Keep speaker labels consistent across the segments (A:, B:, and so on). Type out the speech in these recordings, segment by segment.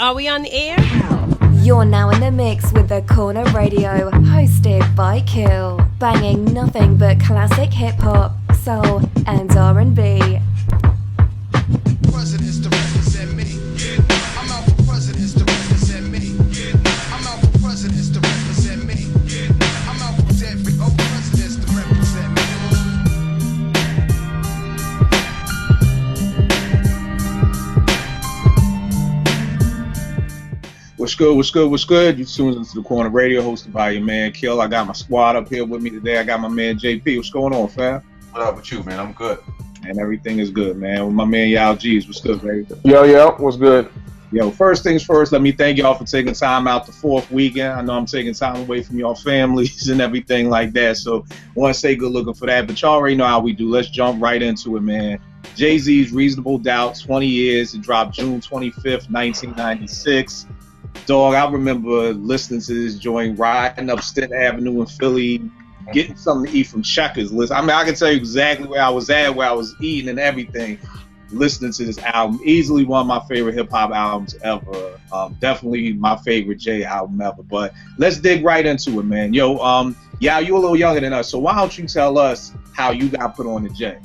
A: Are we on the air?
B: You're now in the mix with The Corner Radio, hosted by Kill, banging nothing but classic hip-hop, soul, and R&B.
C: Presidents to represent me. I'm out for presidents to represent me. I'm out for presidents to represent me. I'm out for every presidents to represent me.
D: What's good? What's good? What's good? You tuned into The Corner Radio, hosted by your man Kill. I got my squad up here with me today. I got my man JP. What's going on, fam?
E: What up with you, man? I'm good.
D: And everything is good, man. With my man Yao G's. What's good, baby?
F: Yo, what's good?
D: Yo, first things first, let me thank y'all for taking time out the fourth weekend. I know I'm taking time away from y'all families and everything like that, so I want to say good looking for that. But y'all already know how we do. Let's jump right into it, man. Jay-Z's Reasonable Doubt, 20 years. It dropped June 25th, 1996. Dog, I remember listening to this joint, riding up Stent Avenue in Philly, getting something to eat from Checkers. I mean, I can tell you exactly where I was at, where I was eating and everything, listening to this album. Easily one of my favorite hip-hop albums ever. Definitely my favorite Jay album ever. But let's dig right into it, man. Yo, yeah, you a little younger than us, so why don't you tell us how you got put on to Jay?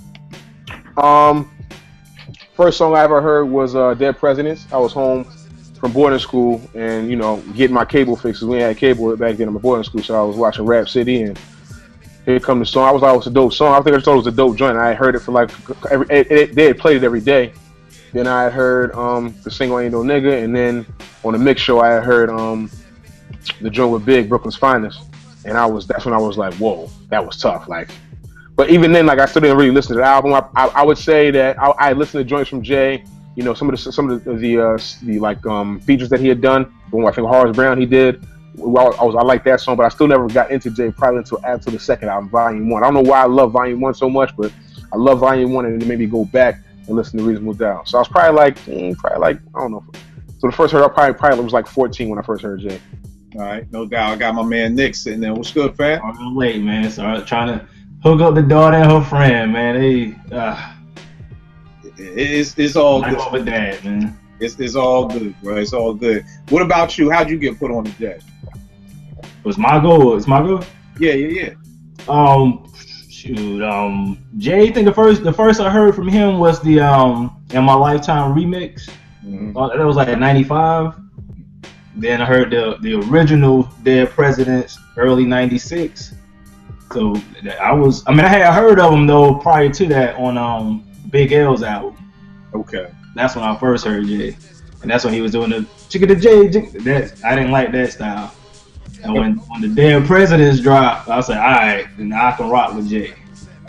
F: First song I ever heard was Dead Presidents. I was home from boarding school and, you know, getting my cable fixes. We had cable back then in my boarding school, so I was watching Rap City, and here come the song. I was always a dope song. I think I told it was a dope joint. I had heard it for like, they had played it every day. Then I had heard the single Ain't No Nigga, and then on the mix show I had heard the joint with Big, Brooklyn's Finest. And that's when I was like, whoa, that was tough. Like, but even then, like, I still didn't really listen to the album. I would say that I listened to joints from Jay. You know, some of the like features that he had done. I think Horace Brown he did. I like that song, but I still never got into Jay probably until the second album, Volume 1. I don't know why I love Volume 1 so much, but I love Volume 1, and it made me go back and listen to Reasonable Doubt. So I was probably like I don't know. So the first heard I probably was like 14 when I first heard Jay.
D: All right, no doubt. I got my man Nick sitting there. What's good, fam?
G: I'm late, man. So I'm trying to hook up the daughter and her friend, man.
D: It's all good.
G: I'm with that, man.
D: It's all good, bro. It's all good. What about you? How'd you get put on the Jay?
G: It's my goal.
D: Yeah.
G: Jay, I think the first I heard from him was the In My Lifetime remix.
D: Mm-hmm.
G: That was like at 95. Then I heard the original Dead Presidents early 96. So I had heard of them though prior to that on Big L's album.
D: Okay.
G: That's when I first heard Jay. And that's when he was doing the Chicka the J. I didn't like that style. And when the Dead Presidents dropped, I was like, all right, then I can rock with Jay.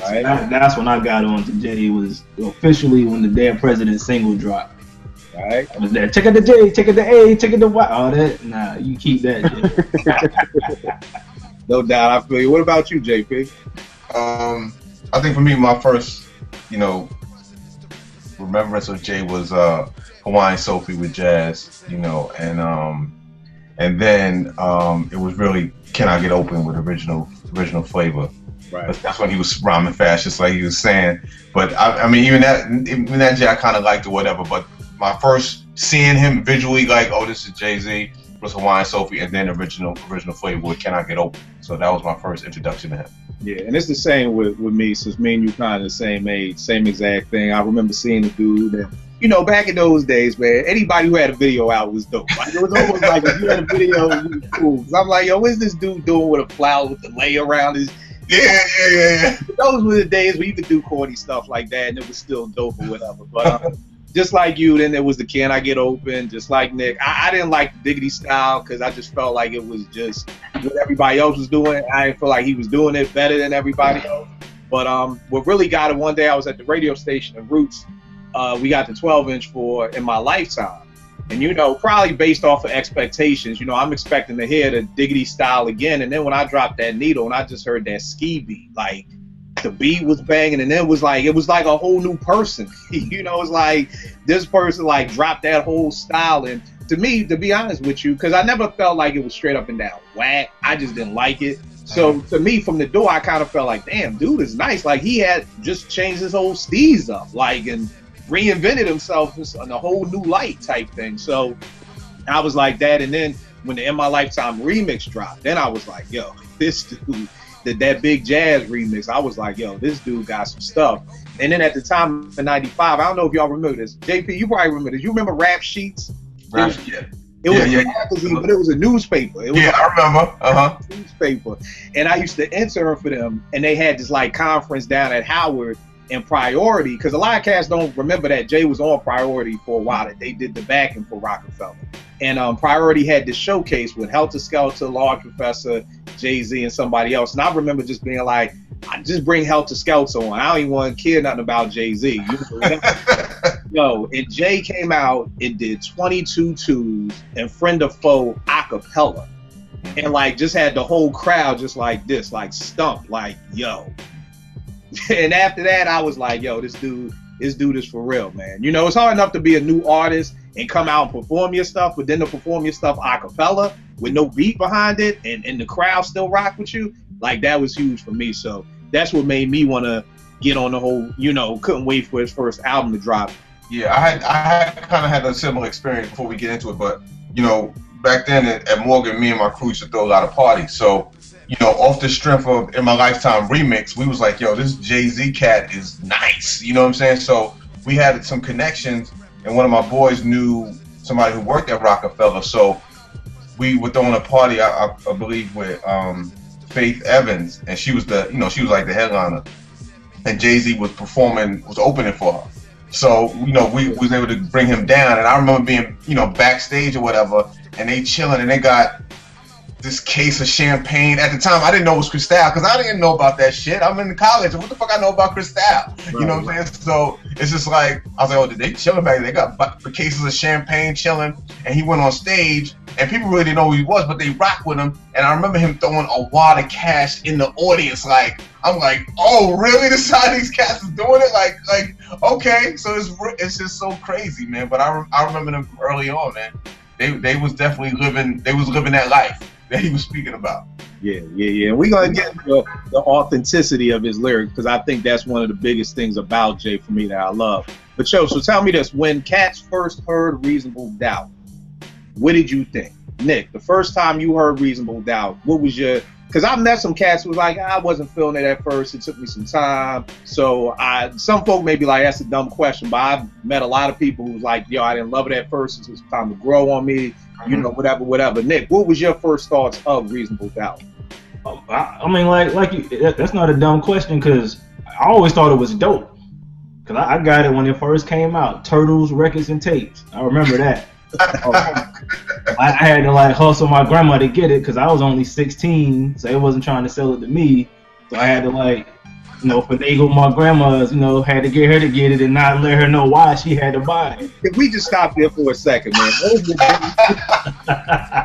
D: All right.
G: So that's when I got on to Jay. It was officially when the Dead Presidents single dropped.
D: All right.
G: I was there, Chicka the J, Chicka the A, Chicka the Y. All that, nah, you keep that, Jay.
D: No doubt, I feel you. What about you, JP?
E: I think for me, my first, remembrance of Jay was Hawaiian Sophie with Jazz, and then it was really Can I Get Open with original flavor.
D: Right.
E: That's when he was rhyming fast, just like he was saying. But I mean, even that Jay, I kind of liked it, whatever. But my first seeing him visually, like, oh, this is Jay-Z, was Hawaiian Sophie, and then original flavor with Can I Get Open. So that was my first introduction to him.
D: Yeah, and it's the same with me, since me and you kind of the same age, same exact thing. I remember seeing the dude, and back in those days, man, anybody who had a video out was dope. Like, it was almost like if you had a video, it was cool. Cause I'm like, yo, what's this dude doing with a flower with the lay around his? Yeah. Those were the days where you could do corny stuff like that, and it was still dope or whatever. But just like you, then there was the Can I Get Open, just like Nick. I didn't like the Diggity style because I just felt like it was just what everybody else was doing. I didn't feel like he was doing it better than everybody else. But what really got it, one day I was at the radio station in Roots. We got the 12-inch for In My Lifetime. And, probably based off of expectations, I'm expecting to hear the Diggity style again. And then when I dropped that needle and I just heard that ski beat, like, the beat was banging, and it was like a whole new person. It's like this person like dropped that whole style. And to me, to be honest with you, because I never felt like it was straight up and down whack, I just didn't like it. So to me, from the door, I kind of felt like, damn, dude is nice. Like, he had just changed his whole steez up, like, and reinvented himself in a whole new light type thing. So I was like that, and then when the In My Lifetime remix dropped, then I was like, yo, this dude, that Big Jazz remix, I was like, yo, this dude got some stuff. And then at the time in '95, I don't know if y'all remember this. JP, you probably remember this. You remember Rap Sheets? It was a magazine, but it was a newspaper. It was
E: I remember.
D: A newspaper. And I used to intern for them, and they had this like conference down at Howard and Priority, because a lot of cats don't remember that Jay was on Priority for a while, that they did the backing for Rockefeller. And Priority had this showcase with Helter Skelter, Large Professor, Jay-Z, and somebody else. And I remember just being like, I just bring Helter Skelter on. I don't even want to care nothing about Jay-Z. Yo, and Jay came out and did 22 twos and Friend or Foe acapella. And like just had the whole crowd just like this, like stumped, like, yo. And after that, I was like, yo, this dude is for real, man. You know, it's hard enough to be a new artist and come out and perform your stuff, but then to perform your stuff a cappella with no beat behind it and the crowd still rock with you, like that was huge for me. So that's what made me want to get on the whole, you know, couldn't wait for his first album to drop.
E: Yeah, I kind of had a similar experience before we get into it, but, you know, back then at Morgan, me and my crew used to throw a lot of parties. So, you know, off the strength of In My Lifetime remix, we was like, yo, this Jay-Z cat is nice. You know what I'm saying? So we had some connections, and one of my boys knew somebody who worked at Rockefeller. So we were throwing a party, I believe, with Faith Evans, and she was like the headliner. And Jay-Z was opening for her. So, you know, we was able to bring him down. And I remember being, you know, backstage or whatever, and they chilling, and they got this case of champagne. At the time, I didn't know it was Cristal, because I didn't know about that shit. I'm in college, and what the fuck I know about Cristal? Right. You know what I'm saying? So it's just like, I was like, oh, did they chilling back there? They got cases of champagne chilling, and he went on stage, and people really didn't know who he was, but they rocked with him. And I remember him throwing a wad of cash in the audience. Like, I'm like, oh, really? This is how these cats is doing it? Like, okay. So it's just so crazy, man. But I remember them early on, man. They was definitely living that life that he was speaking about.
D: Yeah. And we're going to get the authenticity of his lyrics, because I think that's one of the biggest things about Jay for me that I love. But yo, so tell me this, when cats first heard Reasonable Doubt, what did you think? Nick, the first time you heard Reasonable Doubt, what was your, because I've met some cats who was like, I wasn't feeling it at first, it took me some time. So some folk may be like, that's a dumb question, but I've met a lot of people who was like, yo, I didn't love it at first, it took some time to grow on me, you know, whatever. Nick, what was your first thoughts of Reasonable Doubt?
G: I mean, like that's not a dumb question, because I always thought it was dope. Because I got it when it first came out, Turtles, Records, and Tapes. I remember that. I had to like hustle my grandma to get it, because I was only 16, so they wasn't trying to sell it to me. So I had to like, you know, finagle my grandma's, you know, had to get her to get it and not let her know why she had to buy it.
D: If we just stop there for a second, man.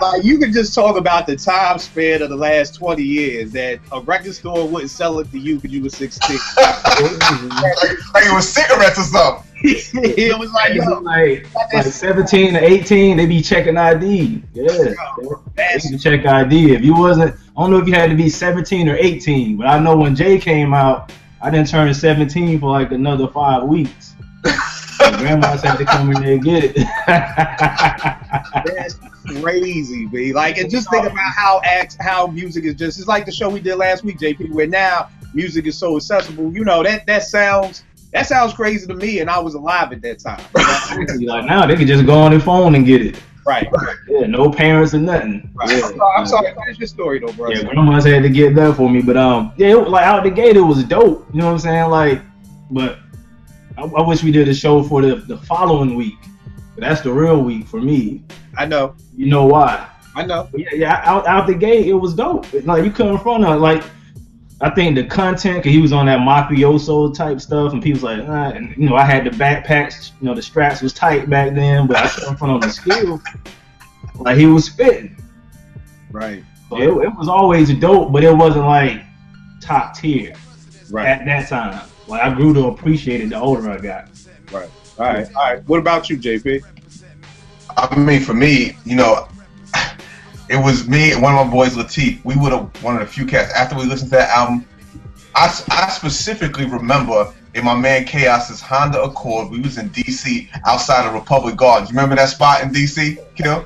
D: Like, you could just talk about the time span of the last 20 years that a record store wouldn't sell it to you because you were 16.
E: like it was cigarettes or something.
D: It was like, yo,
G: like 17 or 18, they be checking ID. Yeah, they be check ID. If you wasn't, I don't know if you had to be 17 or 18, but I know when Jay came out, I didn't turn 17 for like another 5 weeks. Grandma's had to come in there and get it.
D: That's crazy, B. Like, and just think about how music is just, it's like the show we did last week, JP, where now music is so accessible. You know, that sounds crazy to me, and I was alive at that time.
G: Like now they can just go on their phone and get it.
D: Right.
G: Yeah, no parents or nothing.
D: Right.
G: Yeah.
D: I'm sorry, finish your story though, bro.
G: Yeah, grandma's had to get that for me, but yeah, like out the gate it was dope. You know what I'm saying? Like, but I wish we did a show for the following week. But that's the real week for me.
D: I know.
G: You know why?
D: I know.
G: But yeah. Out the gate it was dope. Like you couldn't front of like. I think the content, cause he was on that mafioso type stuff, and people's like, and you know, I had the backpacks, you know, the straps was tight back then, but I couldn't front on the skill. Like he was spitting.
D: Right.
G: So it was always dope, but it wasn't like top tier.
D: Right.
G: At that time. Like I grew to appreciate it the older I got.
D: Right. All right. What about you, JP?
E: I mean, for me, you know, it was me and one of my boys, Latif. We would have one of the few cats after we listened to that album. I specifically remember in my man Chaos's Honda Accord. We was in DC outside of Republic Gardens. You remember that spot in DC, you know?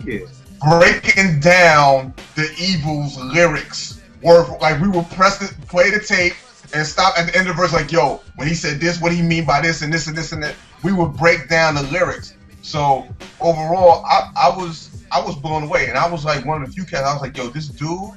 D: Yeah.
E: breaking down the Evil's lyrics. Like we would play the tape and stop at the end of the verse like, yo, when he said this, what do you mean by this and this and this and that? We would break down the lyrics. So overall, I was blown away, and I was like one of the few cats. I was like, yo, this dude,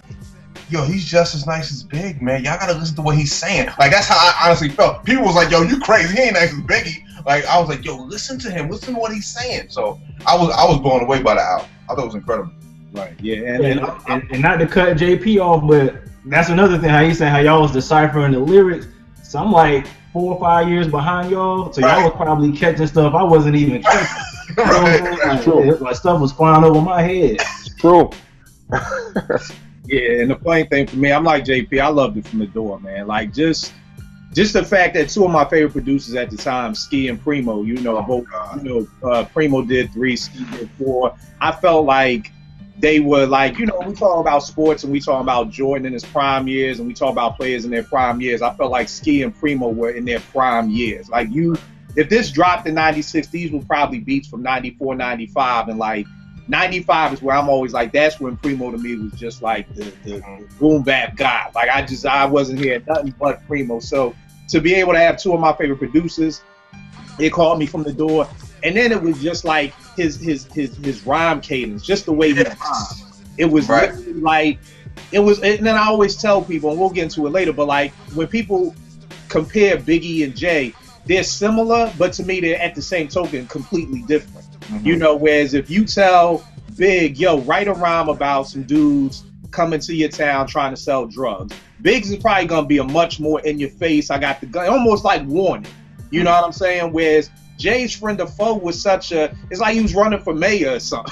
E: yo, he's just as nice as Big, man. Y'all gotta listen to what he's saying. Like that's how I honestly felt. People was like, yo, you crazy? He ain't nice as Biggie. Like I was like, yo, listen to him. Listen to what he's saying. So I was blown away by the album. I thought it was incredible.
D: Right. Yeah.
G: And not to cut JP off, but that's another thing. How you saying how y'all was deciphering the lyrics. So I'm like 4 or 5 years behind y'all. So y'all was probably catching stuff I wasn't even catching.
E: Right.
G: Like stuff was flying over my head.
F: True.
D: Yeah, and the funny thing for me, I'm like JP. I loved it from the door, man. Like just the fact that two of my favorite producers at the time, Ski and Primo, Primo did 3, Ski did 4. I felt like they were like, we talk about sports and we talk about Jordan in his prime years and we talk about players in their prime years. I felt like Ski and Primo were in their prime years. Like if this dropped in 96, these were probably beats from 94, 95, and like 95 is where I'm always like, that's when Primo to me was just like the boom bap guy. Like I wasn't hearing nothing but Primo. So to be able to have two of my favorite producers, it called me from the door. And then it was just like his rhyme cadence, just the way he rhymed. It was really like, and then I always tell people, and we'll get into it later, but like when people compare Biggie and Jay, they're similar, but to me they're at the same token completely different. Mm-hmm. Whereas if you tell Big, yo, write a rhyme about some dudes coming to your town trying to sell drugs, Biggs is probably gonna be a much more in your face, I got the gun, almost like warning. You know what I'm saying? Whereas Jay's Friend or Foe was it's like he was running for mayor or something.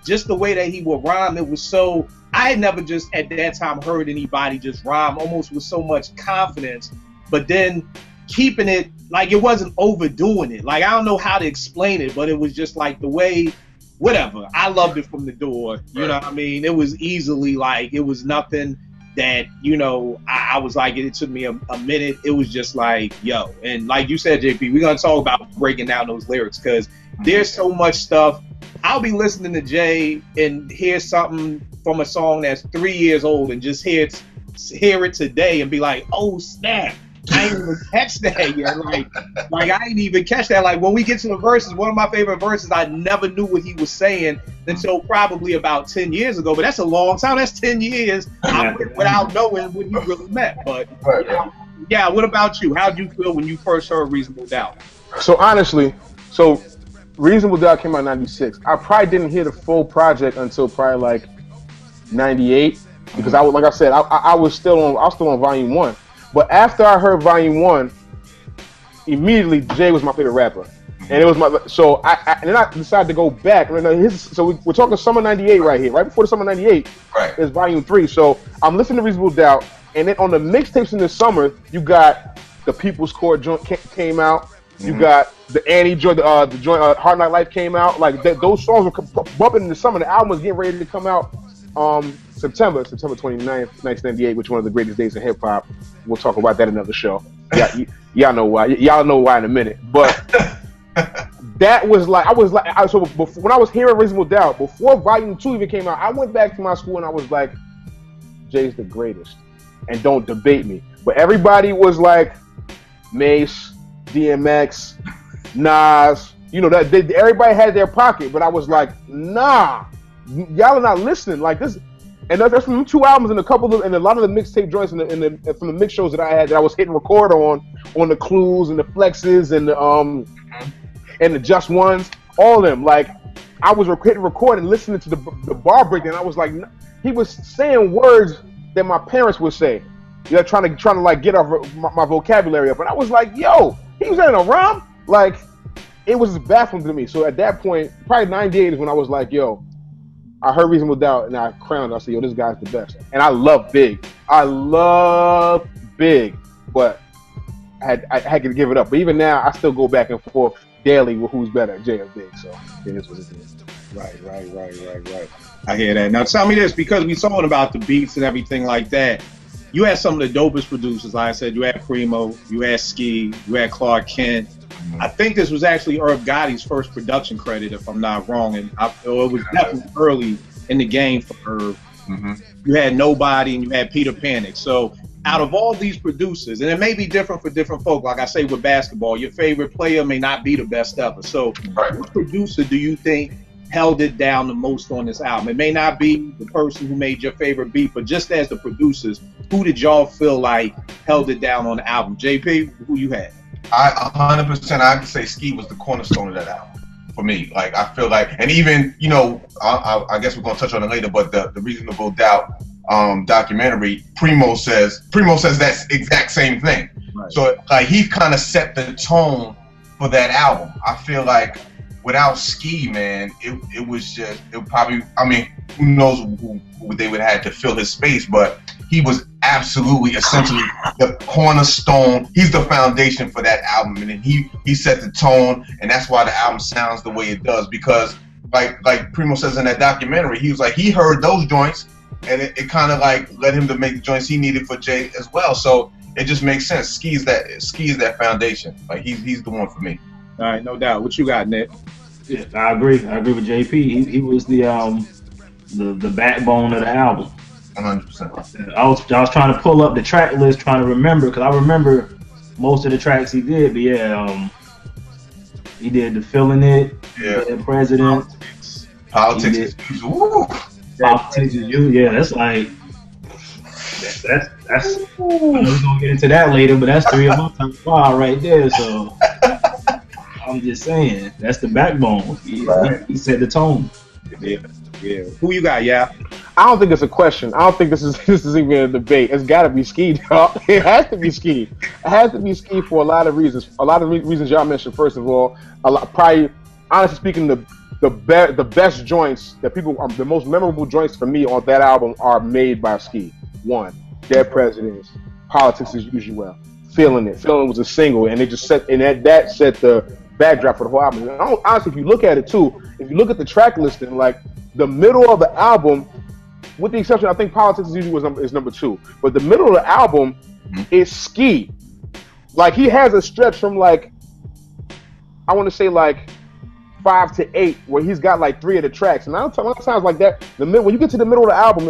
D: Just the way that he would rhyme, it was so, I had never just at that time heard anybody just rhyme almost with so much confidence, but then keeping it, like it wasn't overdoing it. Like I don't know how to explain it, but it was just like the way, whatever. I loved it from the door. You know what I mean? It was easily like, it was nothing that, I was like, it took me a minute. It was just like, yo. And like you said, JP, we're going to talk about breaking down those lyrics because there's so much stuff. I'll be listening to Jay and hear something from a song that's 3 years old and just hear it today and be like, oh, snap. I ain't even catch that yet. Like I ain't even catch that. Like when we get to the verses, one of my favorite verses, I never knew what he was saying until probably about 10 years ago. But that's a long time. That's 10 years without knowing what he really meant. But yeah, what about you? How did you feel when you first heard Reasonable Doubt?
F: So honestly, Reasonable Doubt came out in 96. I probably didn't hear the full project until probably like 98 because I was still on volume 1. But after I heard volume 1, immediately Jay was my favorite rapper, and it was then I decided to go back. So we're talking summer '98 right here, right before the summer '98 is volume 3. So I'm listening to Reasonable Doubt, and then on the mixtapes in the summer, you got the People's Court joint came out. You got the Annie joint, the joint Hard Night Life came out. Like those songs were bumping in the summer. The album was getting ready to come out. September 29th, 1998, which is one of the greatest days in hip hop. We'll talk about that in another show. Y'all know why. Y'all know why in a minute. But that was like, when I was hearing Reasonable Doubt, before Volume 2 even came out, I went back to my school and I was like, Jay's the greatest. And don't debate me. But everybody was like, Mace, DMX, Nas, everybody had their pocket. But I was like, nah. Y'all are not listening like this, and that's from 2 albums and a lot of the mixtape joints and from the mix shows that I had that I was hitting record on the Clues and the Flexes and the Just Ones, all of them. Like I was hitting record and listening to the bar breakdown. I was like, he was saying words that my parents would say, trying to like get my vocabulary up, and I was like, yo, he was saying a rhyme. Like it was baffling to me. So at that point, probably 98 is when I was like, yo. I heard Reasonable Doubt and I crowned. I said, yo, this guy's the best. And I love Big. But I had to give it up. But even now, I still go back and forth daily with who's better, Jay or Big. So it is what it is.
D: Right. I hear that. Now tell me this, because we talking about the beats and everything like that, you had some of the dopest producers. Like I said, you had Primo, you had Ski, you had Clark Kent. I think this was actually Irv Gotti's first production credit, if I'm not wrong, and it was definitely early in the game for Irv.
E: Mm-hmm.
D: You had Nobody and you had Peter Panic. So out of all these producers, and it may be different for different folk, like I say with basketball, your favorite player may not be the best ever. So what producer do you think held it down the most on this album? It may not be the person who made your favorite beat, but just as the producers, who did y'all feel like held it down on the album? JP, who you had?
E: I 100%, I could say Ski was the cornerstone of that album for me. Like, I feel like, and even, you know, I guess we're gonna touch on it later, but the Reasonable Doubt documentary, Primo says that exact same thing. Right. So like he kind of set the tone for that album. I feel like without Ski, man, it was just, it probably, I mean, who knows who they would have had to fill his space, but he was absolutely, essentially the cornerstone. He's the foundation for that album, and then he set the tone, and that's why the album sounds the way it does. Because like Primo says in that documentary, he was like, he heard those joints, and it kind of like led him to make the joints he needed for Jay as well. So it just makes sense. Ski's that foundation. Like he's the one for me.
D: All right, no doubt. What you got, Nick?
G: Yeah, I agree with JP. He was the backbone of the album.
E: 100%.
G: I was trying to pull up the track list, trying to remember, because I remember most of the tracks he did. But yeah, he did the Feeling It, the President,
E: Politics is you.
G: Politics is you. Yeah, that's like that's. I know we're gonna get into that later, but that's 3 of my top 5 right there. So I'm just saying that's the backbone. He set the tone.
D: Yeah. Who you got? Yeah.
F: I don't think it's a question. I don't think this is even a debate. It's got to be Ski, dog. It has to be Ski. It has to be Ski for a lot of reasons. A lot of reasons y'all mentioned. First of all, probably, honestly speaking, the best joints that people, the most memorable joints for me on that album are made by Ski. One, Dead Presidents, Politics as Usual, Feeling It. Feeling It was a single, and it just set, and that set the backdrop for the whole album. And honestly, if you look at it too, if you look at the track listing, like the middle of the album, with the exception, I think Politics as Usual is number 2, but the middle of the album is Ski. Like he has a stretch from like, I want to say like 5 to 8, where he's got like 3 of the tracks, and a lot of times like that, when you get to the middle of the album,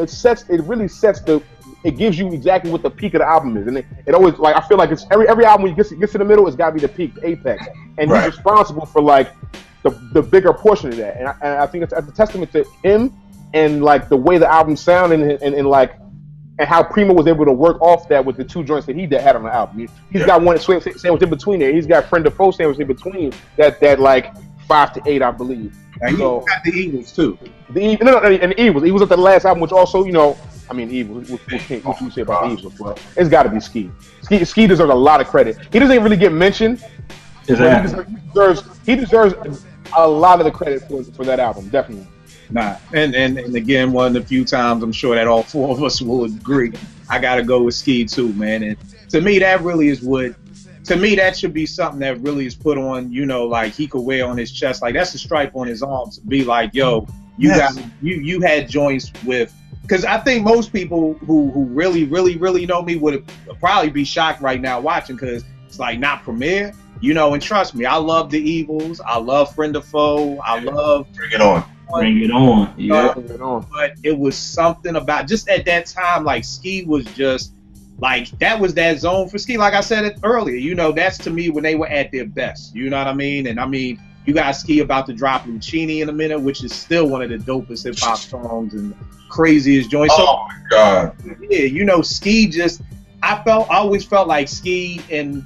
F: it gives you exactly what the peak of the album is, and it always, like, I feel like it's every album when you get to the middle, it's got to be the peak, the apex, and he's responsible for like the bigger portion of that, and I think it's a testament to him and like the way the album sounded and how Primo was able to work off that with the 2 joints that he had on the album. He's got one sandwiched in between there. He's got Friend of Foe sandwiched in between that like 5 to 8, I believe.
D: And so, he got the Eagles too.
F: And the Eagles. He was at the last album, which also, you know, I mean, Eagles. What you say about the Eagles? But it's got to be Ski. Ski deserves a lot of credit. He doesn't really get mentioned.
G: Exactly.
F: He deserves a lot of the credit for that album, definitely.
D: Nah, and again, one of the few times I'm sure that all 4 of us will agree. I gotta go with Ski too, man. And to me, that really is that should be something that really is put on, you know, like he could wear on his chest. Like that's a stripe on his arm to be like, yo, you had joints with. Because I think most people who really, really, really know me would probably be shocked right now watching, because it's like not Premier, you know. And trust me, I love the Eagles. I love Friend of Foe. I love
E: Bring It On.
G: Bring It On. Yeah.
F: Bring It On.
D: But it was something about just at that time, like Ski was just like, that was that zone for Ski. Like I said it earlier, you know, that's to me when they were at their best. You know what I mean? And I mean, you got Ski about to drop Lucchini in a minute, which is still one of the dopest hip hop songs and craziest joints.
E: Oh my God.
D: Yeah, you know, Ski just, I always felt like Ski and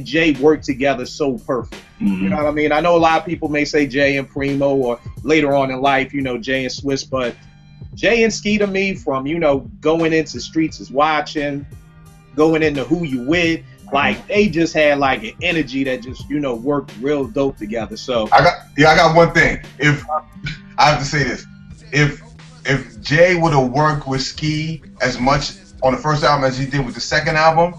D: Jay worked together so perfect. You know what I mean? I know a lot of people may say Jay and Primo, or later on in life, you know, Jay and Swiss, but Jay and Ski to me, from, you know, going into Streets is Watching, going into Who You With, like they just had like an energy that just, you know, worked real dope together. So
E: I got one thing. If I have to say this, if Jay would have worked with Ski as much on the first album as he did with the second album,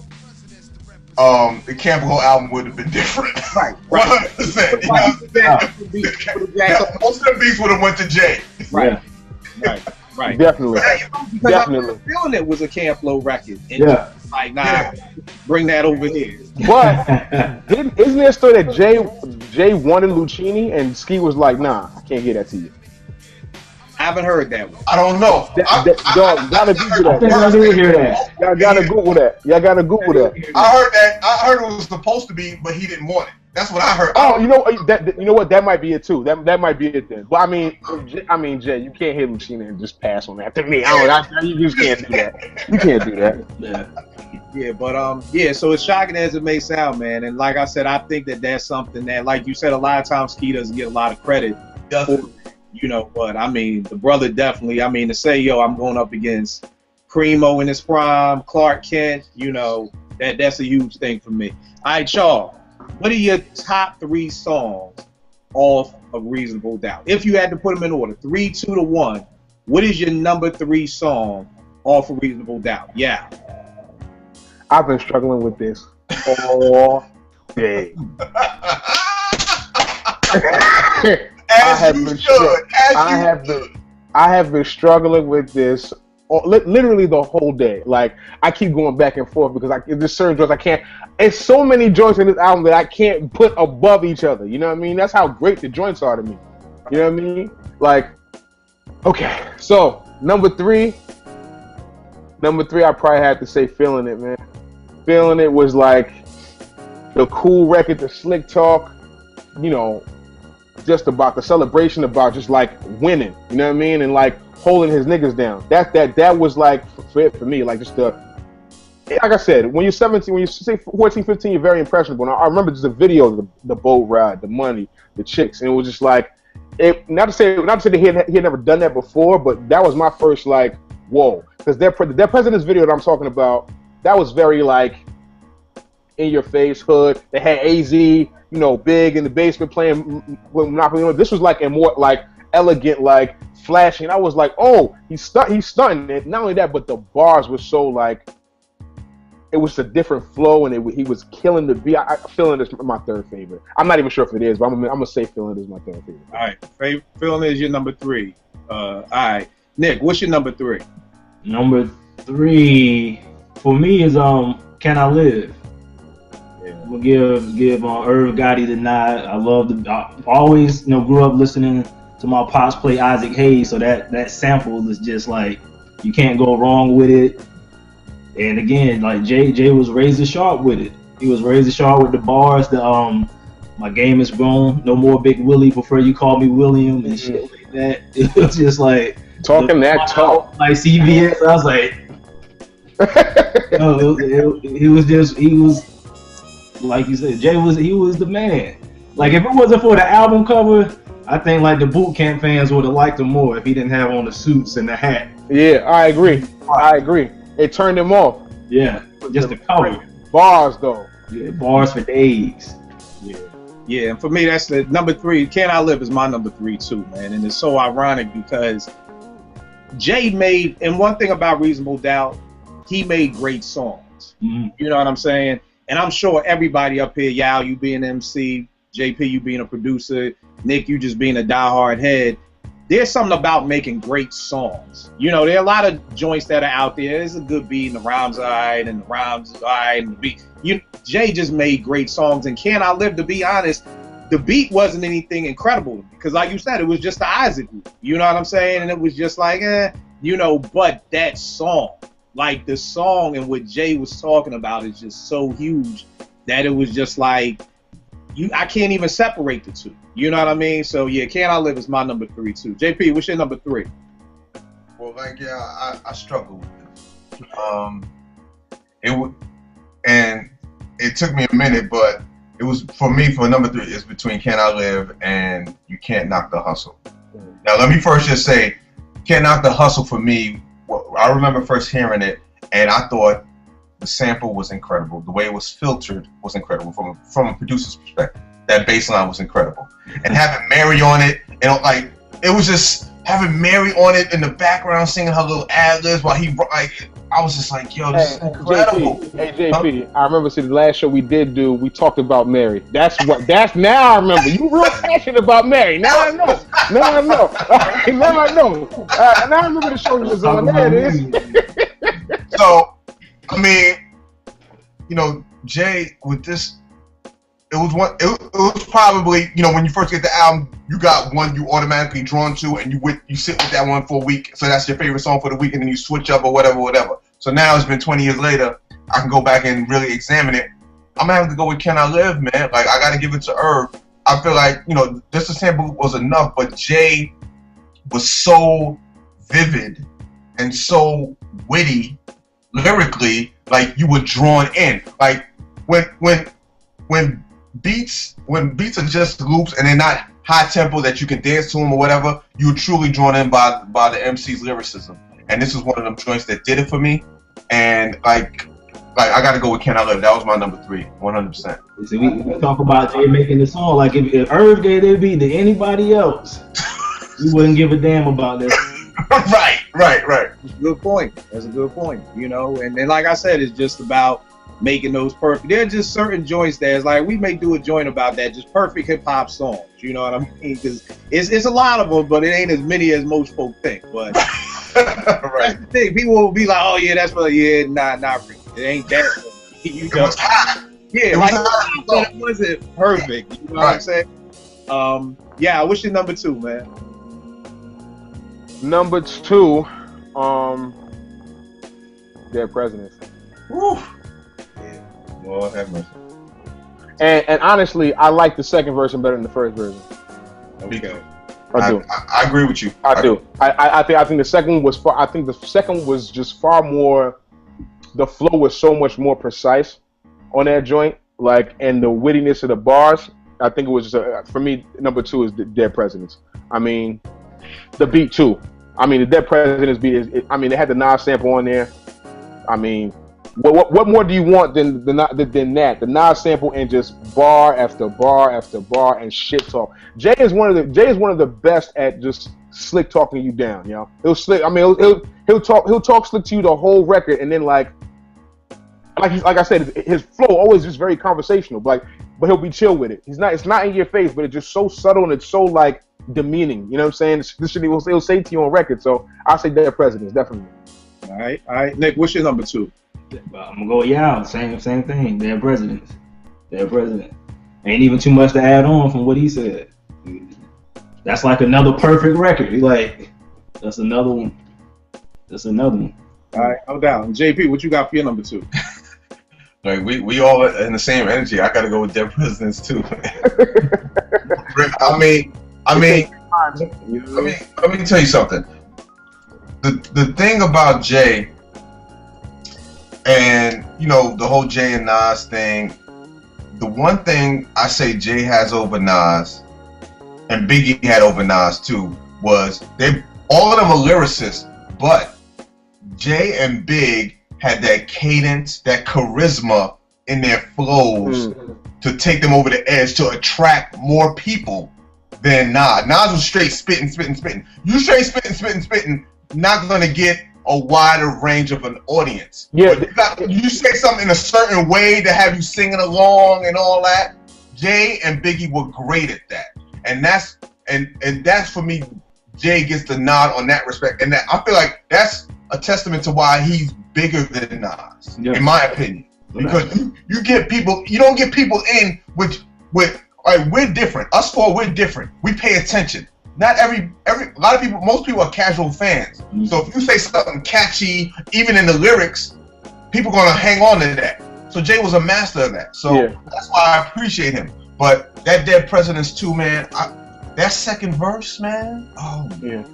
E: the Campbell album would have been different. Right. 100%. You know what I'm saying? Most of the beats would have went to Jay.
D: Right. Right.
F: Definitely.
D: Because
F: Definitely.
D: I'm feeling it was a Camp Flow record. And
G: Yeah.
D: like, nah, bring that over here.
F: But isn't there a story that Jay wanted Lucchini and Ski was like, nah, I can't get that to you.
D: I haven't heard that one.
E: I don't know.
F: Dog, gotta Google
G: I think I
F: that.
G: did hear that.
F: Y'all gotta Google that. Y'all gotta Google that.
E: I heard that. I heard it was supposed to be, but he didn't want it. That's what I heard.
F: Oh, you know what? That might be it too. That might be it then. But I mean, Jay, you can't hit Lucchini and just pass on that. To me, you just can't do that. You can't do that.
G: Yeah.
D: Yeah, but yeah. So as shocking as it may sound, man, and like I said, I think that that's something that, like you said, a lot of times Ski doesn't get a lot of credit.
E: Definitely.
D: You know, but I mean, the brother definitely. I mean, to say, yo, I'm going up against Primo in his prime, Clark Kent. You know, that's a huge thing for me. All right, y'all. What are your top 3 songs off of Reasonable Doubt? If you had to put them in order, 3, 2 to 1, what is your number 3 song off of Reasonable Doubt? Yeah.
F: I've been struggling with this all day. I have been struggling with this literally the whole day. Like, I keep going back and forth because there's certain joints I can't. It's so many joints in this album that I can't put above each other. You know what I mean? That's how great the joints are to me. You know what I mean? Like, okay, so number three, I probably had to say "Feeling It," man. "Feeling It" was like the cool record, the slick talk. You know, just about the celebration, about just like winning. You know what I mean? And like holding his niggas down. That was like for me, like just like I said, when you're 17, when you say 14, 15, you're very impressionable. And I remember just the video, the boat ride, the money, the chicks, and it was just like, not to say that he had never done that before, but that was my first like, whoa, because their president's video that I'm talking about, that was very like in your face, hood. They had AZ, you know, Big in the basement playing Monopoly. This was like a more like elegant, like flashing. I was like, oh, he's stunting it. Not only that, but the bars were so like, it was a different flow, and he was killing the beat. Feeling It is my third favorite. I'm not even sure if it is, but I'm gonna say Feeling It is my third favorite.
D: All right, Feeling It is your number 3. All right, Nick, what's your number 3?
G: Number 3 for me is "Can I Live."
D: Yeah.
G: I'm gonna give Irv Gotti the nod. I always grew up listening to my pops play Isaac Hayes, so that sample is just like, you can't go wrong with it. And again, like Jay was razor sharp with it. He was razor sharp with the bars. My game is grown. No more Big Willie. Prefer you call me William and shit like that. It was just like
F: talking that talk
G: like CBS. I was like, he was like you said, Jay was the man. Like, if it wasn't for the album cover, I think like the boot camp fans would have liked him more if he didn't have on the suits and the hat.
F: Yeah, I agree. It turned him off.
G: Yeah, just the cover.
F: Bars though.
G: Yeah, bars for days.
D: Yeah, and for me, that's the number 3. Can I Live is my number 3 too, man. And it's so ironic because Jay made, and one thing about Reasonable Doubt, he made great songs.
G: Mm-hmm.
D: You know what I'm saying? And I'm sure everybody up here, Yao, you being MC, JP, you being a producer, Nick, you just being a diehard head, there's something about making great songs. You know, there are a lot of joints that are out there. There's a good beat, and the rhymes are alright, and the rhymes are alright, and the beat. Jay just made great songs, and Can I Live, to be honest, the beat wasn't anything incredible, because like you said, it was just the Isaac group. You know what I'm saying? And it was just like, but that song, like the song and what Jay was talking about is just so huge that it was just like, I can't even separate the two. You know what I mean? So yeah, Can I Live is my number 3 too. JP, what's your number 3?
E: Well, like, yeah, I struggle with this. And it took me a minute, but it was, for me, for number 3, it's between Can I Live and You Can't Knock the Hustle. Now, let me first just say, Can't Knock the Hustle for me, I remember first hearing it, and I thought the sample was incredible. The way it was filtered was incredible from a producer's perspective. That bass line was incredible. And having Mary on it, like, it was just having Mary on it in the background singing her little ad-libs while he, like, I was just like, yo, this is incredible.
F: JP, I remember, the last show we talked about Mary. Now I remember. You real passionate about Mary. Now I know. Now I know. Now I know. Now I remember the show you was on. There it is.
E: So, I mean, you know, Jay with this, it was probably, you know, when you first get the album, you got one you automatically drawn to, and you sit with that one for a week. So that's your favorite song for the week, and then you switch up or whatever. So now it's been 20 years later. I can go back and really examine it. I'm gonna have to go with "Can I Live," man. Like, I gotta give it to Irv. I feel like, you know, just the sample was enough, but Jay was so vivid and so witty lyrically, like you were drawn in. Like when beats are just loops and they're not high tempo that you can dance to them or whatever, you're truly drawn in by the MC's lyricism. And this is one of them joints that did it for me. And like I got to go with "Can I Live." That was my number 3, 100%.
G: See, we talk about Jay making the song. Like if Irv gave that beat to anybody else, we wouldn't give a damn about this.
E: Right.
D: That's a good point. That's a good point. You know, and like I said, it's just about making those perfect. There are just certain joints that's like, we may do a joint about that, just perfect hip hop songs. You know what I mean? Because it's a lot of them, but it ain't as many as most folk think. But that's the thing. People will be like, oh yeah, that's what. Yeah, not really. It ain't that. You know? Yeah, like it wasn't perfect. You know what I'm saying? Yeah, what's your number 2, man?
F: Number 2, Dead Presidents.
E: Woo. Yeah. Lord have mercy.
F: And honestly, I like the second version better than the first version.
E: Okay.
F: I do.
E: I agree with you.
F: I do. I think the second was far. I think the second was just far more. The flow was so much more precise on that joint, like, and the wittiness of the bars. I think it was just for me. Number 2 is the Dead Presidents. I mean, the beat too. I mean, the Dead Presidents beat is. I mean, they had the Nas sample on there. I mean, what more do you want than that? The Nas sample and just bar after bar after bar and shit talk. Jay is one of the best at just slick talking you down. You know, he'll slick. I mean, he'll talk slick to you the whole record, and then like I said, his flow always just very conversational. But he'll be chill with it. It's not in your face, but it's just so subtle and it's so like demeaning. You know what I'm saying? This shit he'll say to you on record. So I say Dead Presidents, definitely.
D: All right. Nick, what's your number 2?
G: I'm gonna go same thing. Dead Presidents. Ain't even too much to add on from what he said. That's like another perfect record. Like, that's another one. All
D: right, no doubt. And JP, what you got for your number 2?
E: Like we all in the same energy. I gotta go with Dead Presidents too. I mean, let me tell you something. The thing about Jay, and you know, the whole Jay and Nas thing, the one thing I say Jay has over Nas, and Biggie had over Nas too, was all of them are lyricists, but Jay and Big had that cadence, that charisma in their flows to take them over the edge, to attract more people than Nas. Nas was straight spitting. You straight spitting, not gonna get a wider range of an audience. Yeah, but you say something in a certain way to have you singing along and all that. Jay and Biggie were great at that, and that's for me. Jay gets the nod on that respect, and that I feel like that's a testament to why he's bigger than Nas, in my opinion. Because you get people, you don't get people in with like, we're different. Us four, we're different. We pay attention. Not a lot of people, most people are casual fans. So if you say something catchy, even in the lyrics, people are gonna hang on to that. So Jay was a master of that. So that's why I appreciate him. But that Dead Presidents too, man, that second verse, man, oh yeah,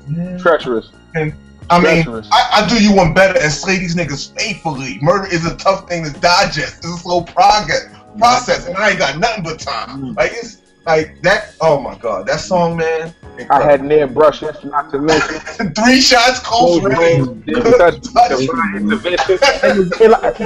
E: man.
F: Treacherous.
E: And I mean, I do you one better and slay these niggas faithfully. Murder is a tough thing to digest. It's a slow process, and I ain't got nothing but time. Like, it's like that. Oh my god, that song, man. Incredible.
F: I had near brushes, not to mention
E: 3 shots, close range.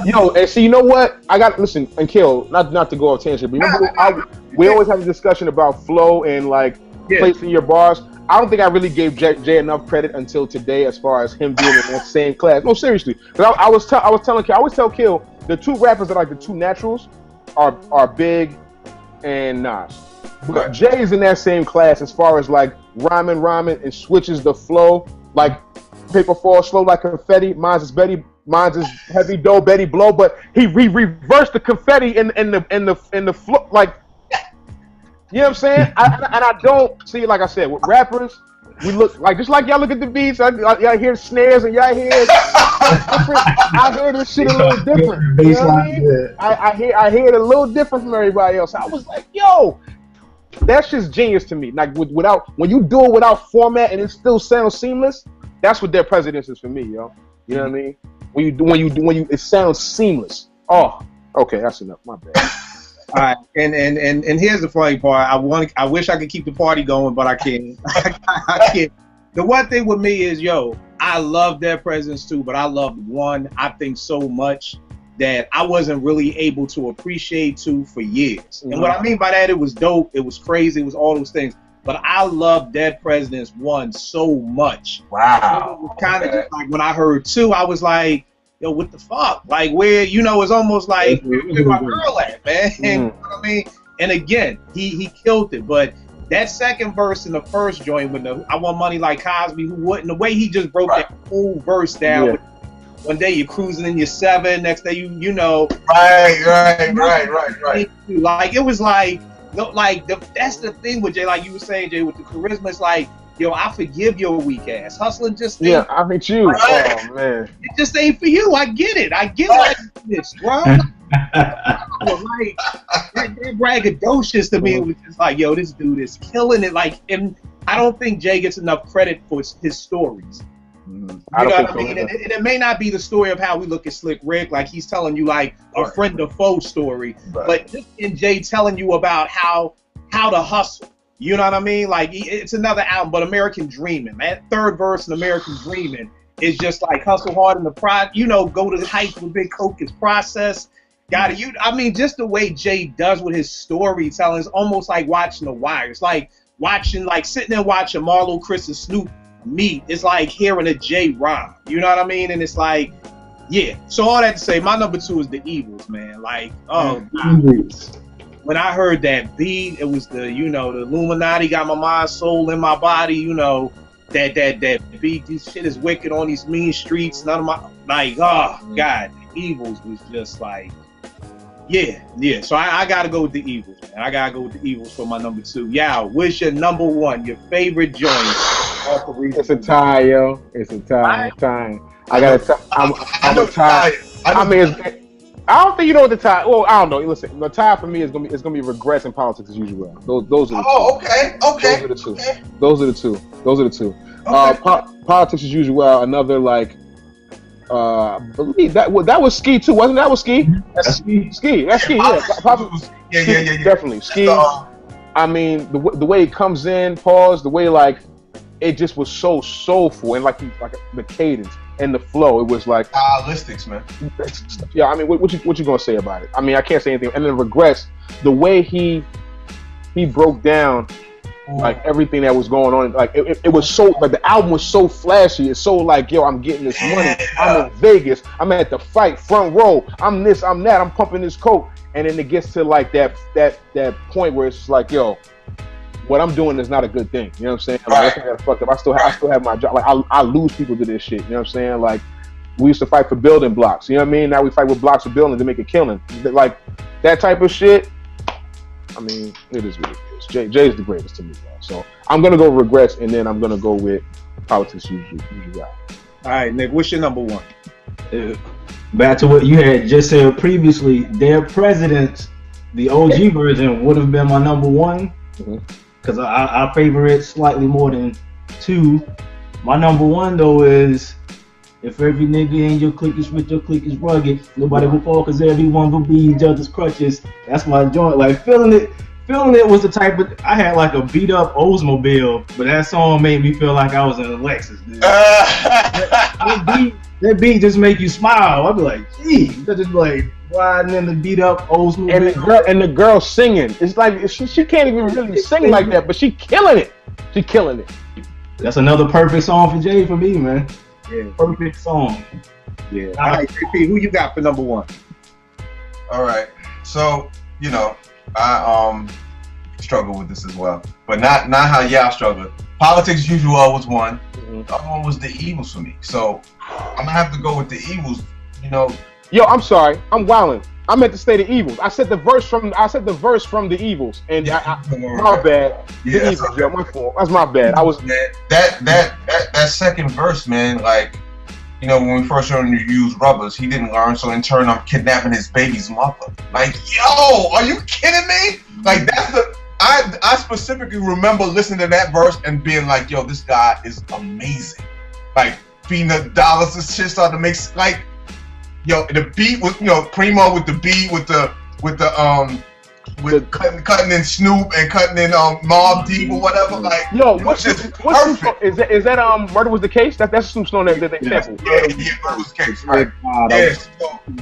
F: Yo, and see, you know what? I got listen and kill. Not to go off tangent, but remember we always have a discussion about flow and like placing your bars. I don't think I really gave Jay enough credit until today, as far as him being in that same class. No, seriously, because I was telling Kill, I always tell Kill, the 2 rappers that are like the 2 naturals are Big and Nas. But Jay's in that same class as far as like rhyming, and switches the flow. Like paper falls slow like confetti. Mine's is heavy dough, Betty blow. But he reversed the confetti in the flow. Like, you know what I'm saying? I don't see, like I said, with rappers, we look like just like y'all look at the beats. Y'all hear the snares and y'all hear different. I hear this shit a little different. You know what I mean? I hear it a little different from everybody else. I was like, yo. That's just genius to me. Like when you do it without format and it still sounds seamless, that's what their presidents is for me, yo. You know what I mean? When you it sounds seamless. Oh, okay, that's enough. My bad.
D: All right, and here's the funny part. I wish I could keep the party going, but I can't. I can't. The one thing with me is, yo, I love their presidents too, but I loved one, I think, so much that I wasn't really able to appreciate two for years. Mm-hmm. And what I mean by that, it was dope, it was crazy, it was all those things. But I loved Dead Presidents 1 so much.
E: Wow.
D: It was kind of just like when I heard 2, I was like, yo, what the fuck? Like, where, you know, it's almost like, where my girl at, man? Mm. You know what I mean? And again, he killed it. But that second verse in the first joint with the I Want Money Like Cosby, who wouldn't, the way he just broke that whole verse down with, one day you're cruising in your 7, next day you know. Right. Like, it was like, that's the thing with Jay, like you were saying, Jay, with the charisma. It's like, yo, I forgive your weak ass. Hustling just ain't.
F: I hate you. Right? Oh, man.
D: It just ain't for you. I get it. I get like this, bro. Like, that braggadocious to me was just like, yo, this dude is killing it. Like, and I don't think Jay gets enough credit for his stories. You know what I mean? And it may not be the story of how we look at Slick Rick, like he's telling you like a friend or foe story, but just in Jay telling you about how to hustle. You know what I mean? Like, it's another album, but American Dreaming, man. Third verse in American Dreaming is just like hustle hard in the pride. You know, go to the heights with Big Coke is process. I mean, just the way Jay does with his storytelling is almost like watching The Wire. It's like sitting there watching Marlo, Chris, and Snoop meet. It's like hearing a Jay rhyme. You know what I mean? And it's like, yeah. So all that to say, my number 2 is The Evils, man. Like, oh God. When I heard that beat, it was the, you know, the Illuminati got my mind, soul in my body, you know, that beat, this shit is wicked on these mean streets. None of my, like, oh God, The Evils was just like, yeah. So I gotta go with The Evils, man. I gotta go with The Evils for my number 2. Yao, what's your number 1, your favorite joint?
F: It's a tie, yo. It's a tie. I gotta. I'm a tie. I mean, I don't think you know what the tie. Well, I don't know. Listen, the tie for me is gonna be Regrets and Politics as usual. Those are the two.
E: Oh, okay.
F: Those are the two. Okay. Those are the two. Okay. Politics as usual. Another like. I believe that was Ski too, wasn't that? Was Ski? That's Ski. That's Ski. Yeah. Definitely Ski. I mean, the way it comes in, pause, the way like. It just was so soulful and like the cadence and the flow. It was like
E: stylistics, man.
F: Yeah, I mean, what you gonna say about it? I mean, I can't say anything. And then Regrets, the way he broke down like everything that was going on. Like it was so like the album was so flashy. It's so like, yo, I'm getting this money. I'm in Vegas. I'm at the fight front row. I'm this. I'm that. I'm pumping this coke. And then it gets to like that point where it's like, yo. What I'm doing is not a good thing. You know what I'm saying? Like, I fucked up. I still have my job. Like I lose people to this shit. You know what I'm saying? Like we used to fight for building blocks. You know what I mean? Now we fight with blocks of buildings to make a killing. Like that type of shit. I mean, it is what it is. Jay is the greatest to me, bro. So I'm gonna go Regrets, and then I'm gonna go with Politics usually. All
D: right, Nick. What's your number 1?
G: Back to what you had just said previously. Their Presidents, the OG version, would have been my number 1. Because I favor it slightly more than 2. My number 1 though is if every nigga in your clique is rich, your clique is rugged. Nobody will fall because everyone will be each other's crutches. That's my joint. Like feeling it was the type of I had like a beat up Oldsmobile, but that song made me feel like I was in a Lexus. Dude. That beat just make you smile. I'd be like, gee, that just like riding in the beat up Oldsmobile.
F: And the girl singing. It's like she can't even really sing like that, but she killing it.
G: That's another perfect song for Jay for me, man. Yeah, perfect song.
D: Yeah. All right, JP, who you got for number 1?
E: All right. So, you know, I struggled with this as well, but not how y'all struggled. Politics as Usual was one. The other one was The Evils for me. So I'm gonna have to go with The Evils. You know.
F: Yo, I'm sorry, I'm wilding. I meant to say The Evils. I said the verse from The Evils, and my bad.
E: Yeah,
F: The Evils, yo, my fault. That's my bad. I was
E: that second verse, man. Like, you know, when we first learned to use rubbers, he didn't learn. So in turn, I'm kidnapping his baby's mother. Like, yo, are you kidding me? Like, that's the. I specifically remember listening to that verse and being like, yo, this guy is amazing. Like, feeding the dollars, this shit started to make like. Yo, the beat was, you know, Primo with the beat with cutting in Snoop and cutting in Mobb Deep or whatever. Like,
F: yo,
E: what's
F: perfect. Is that Murder Was the Case? That's Snoop's song that they sampled.
E: Yeah, Murder Was the Case, right? Yes.